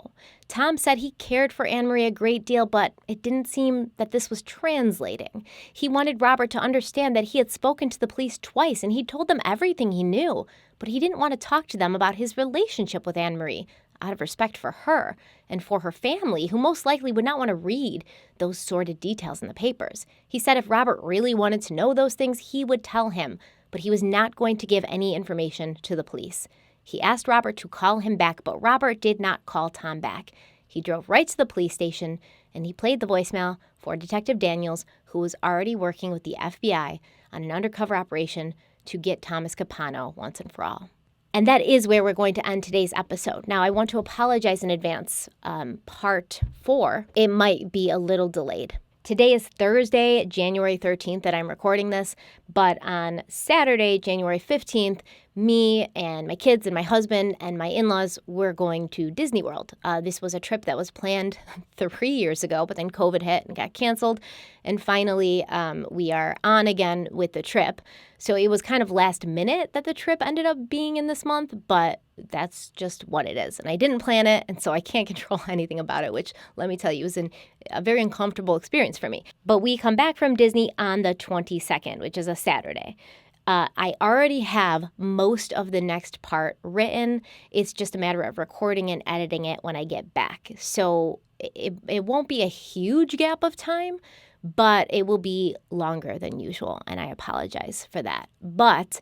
Tom said he cared for Anne-Marie a great deal, but it didn't seem that this was translating. He wanted Robert to understand that he had spoken to the police twice and he'd told them everything he knew, but he didn't want to talk to them about his relationship with Anne-Marie, out of respect for her and for her family, who most likely would not want to read those sordid details in the papers. He said if Robert really wanted to know those things, he would tell him, but he was not going to give any information to the police. He asked Robert to call him back, but Robert did not call Tom back. He drove right to the police station, and he played the voicemail for Detective Daniels, who was already working with the FBI on an undercover operation to get Thomas Capano once and for all. And that is where we're going to end today's episode. Now, I want to apologize in advance. Part 4, it might be a little delayed. Today is Thursday, January 13th that I'm recording this, but on Saturday, January 15th, me and my kids and my husband and my in-laws were going to Disney World. This was a trip that was planned 3 years ago, but then COVID hit and got canceled. And finally, we are on again with the trip. So it was kind of last minute that the trip ended up being in this month, but that's just what it is. And I didn't plan it, and so I can't control anything about it, which, let me tell you, was a very uncomfortable experience for me. But we come back from Disney on the 22nd, which is a Saturday. I already have most of the next part written. It's just a matter of recording and editing it when I get back. So it won't be a huge gap of time, but it will be longer than usual, and I apologize for that. But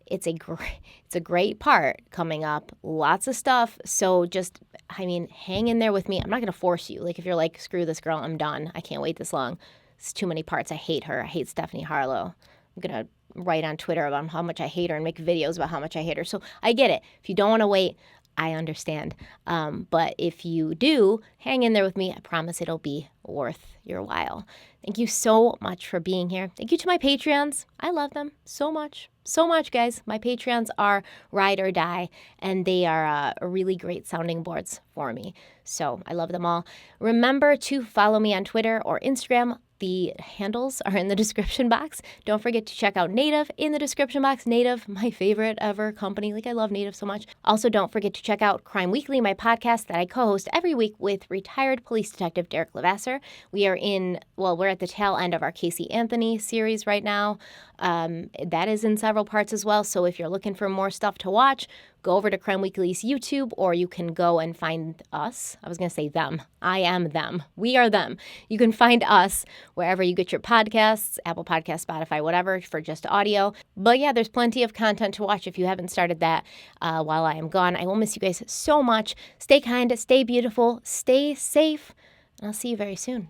it's a great part coming up, lots of stuff. So just, hang in there with me. I'm not going to force you. Like if you're like, screw this girl, I'm done. I can't wait this long. It's too many parts. I hate her. I hate Stephanie Harlowe. I'm going to write on Twitter about how much I hate her and make videos about how much I hate her. So I get it. If you don't want to wait, I understand. But if you do, hang in there with me. I promise it'll be worth your while. Thank you so much for being here. Thank you to my Patreons. I love them so much. So much, guys. My Patreons are ride or die, and they are really great sounding boards for me. So I love them all. Remember to follow me on Twitter or Instagram. The handles are in the description box. Don't forget to check out Native in the description box. Native, my favorite ever company. I love Native so much. Also, don't forget to check out Crime Weekly, my podcast that I co-host every week with retired police detective Derek Levasseur. We're at the tail end of our Casey Anthony series right now. That is in several parts as well. So if you're looking for more stuff to watch, go over to Crime Weekly's YouTube, or you can go and find us. I was going to say them. I am them. We are them. You can find us wherever you get your podcasts, Apple Podcasts, Spotify, whatever, for just audio. But yeah, there's plenty of content to watch if you haven't started that while I am gone. I will miss you guys so much. Stay kind, stay beautiful, stay safe, and I'll see you very soon.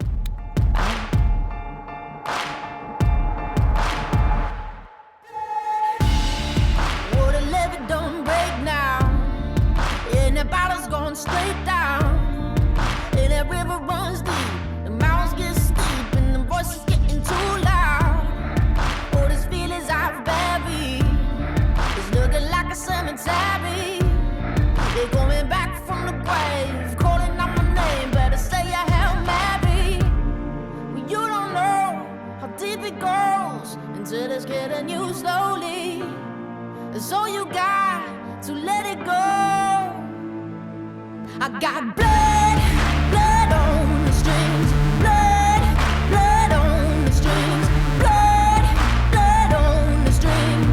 Bye. Straight down, and that river runs deep, the mountains get steep, and the voices getting too loud. All these feelings I've buried, it's looking like a cemetery. They're coming back from the grave, calling out my name, better say a Hail Mary. Well, you don't know how deep it goes until it's getting you slowly. So you got to let it go. I got blood on the strings, blood on the strings, blood on the strings.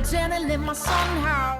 channeling my son how.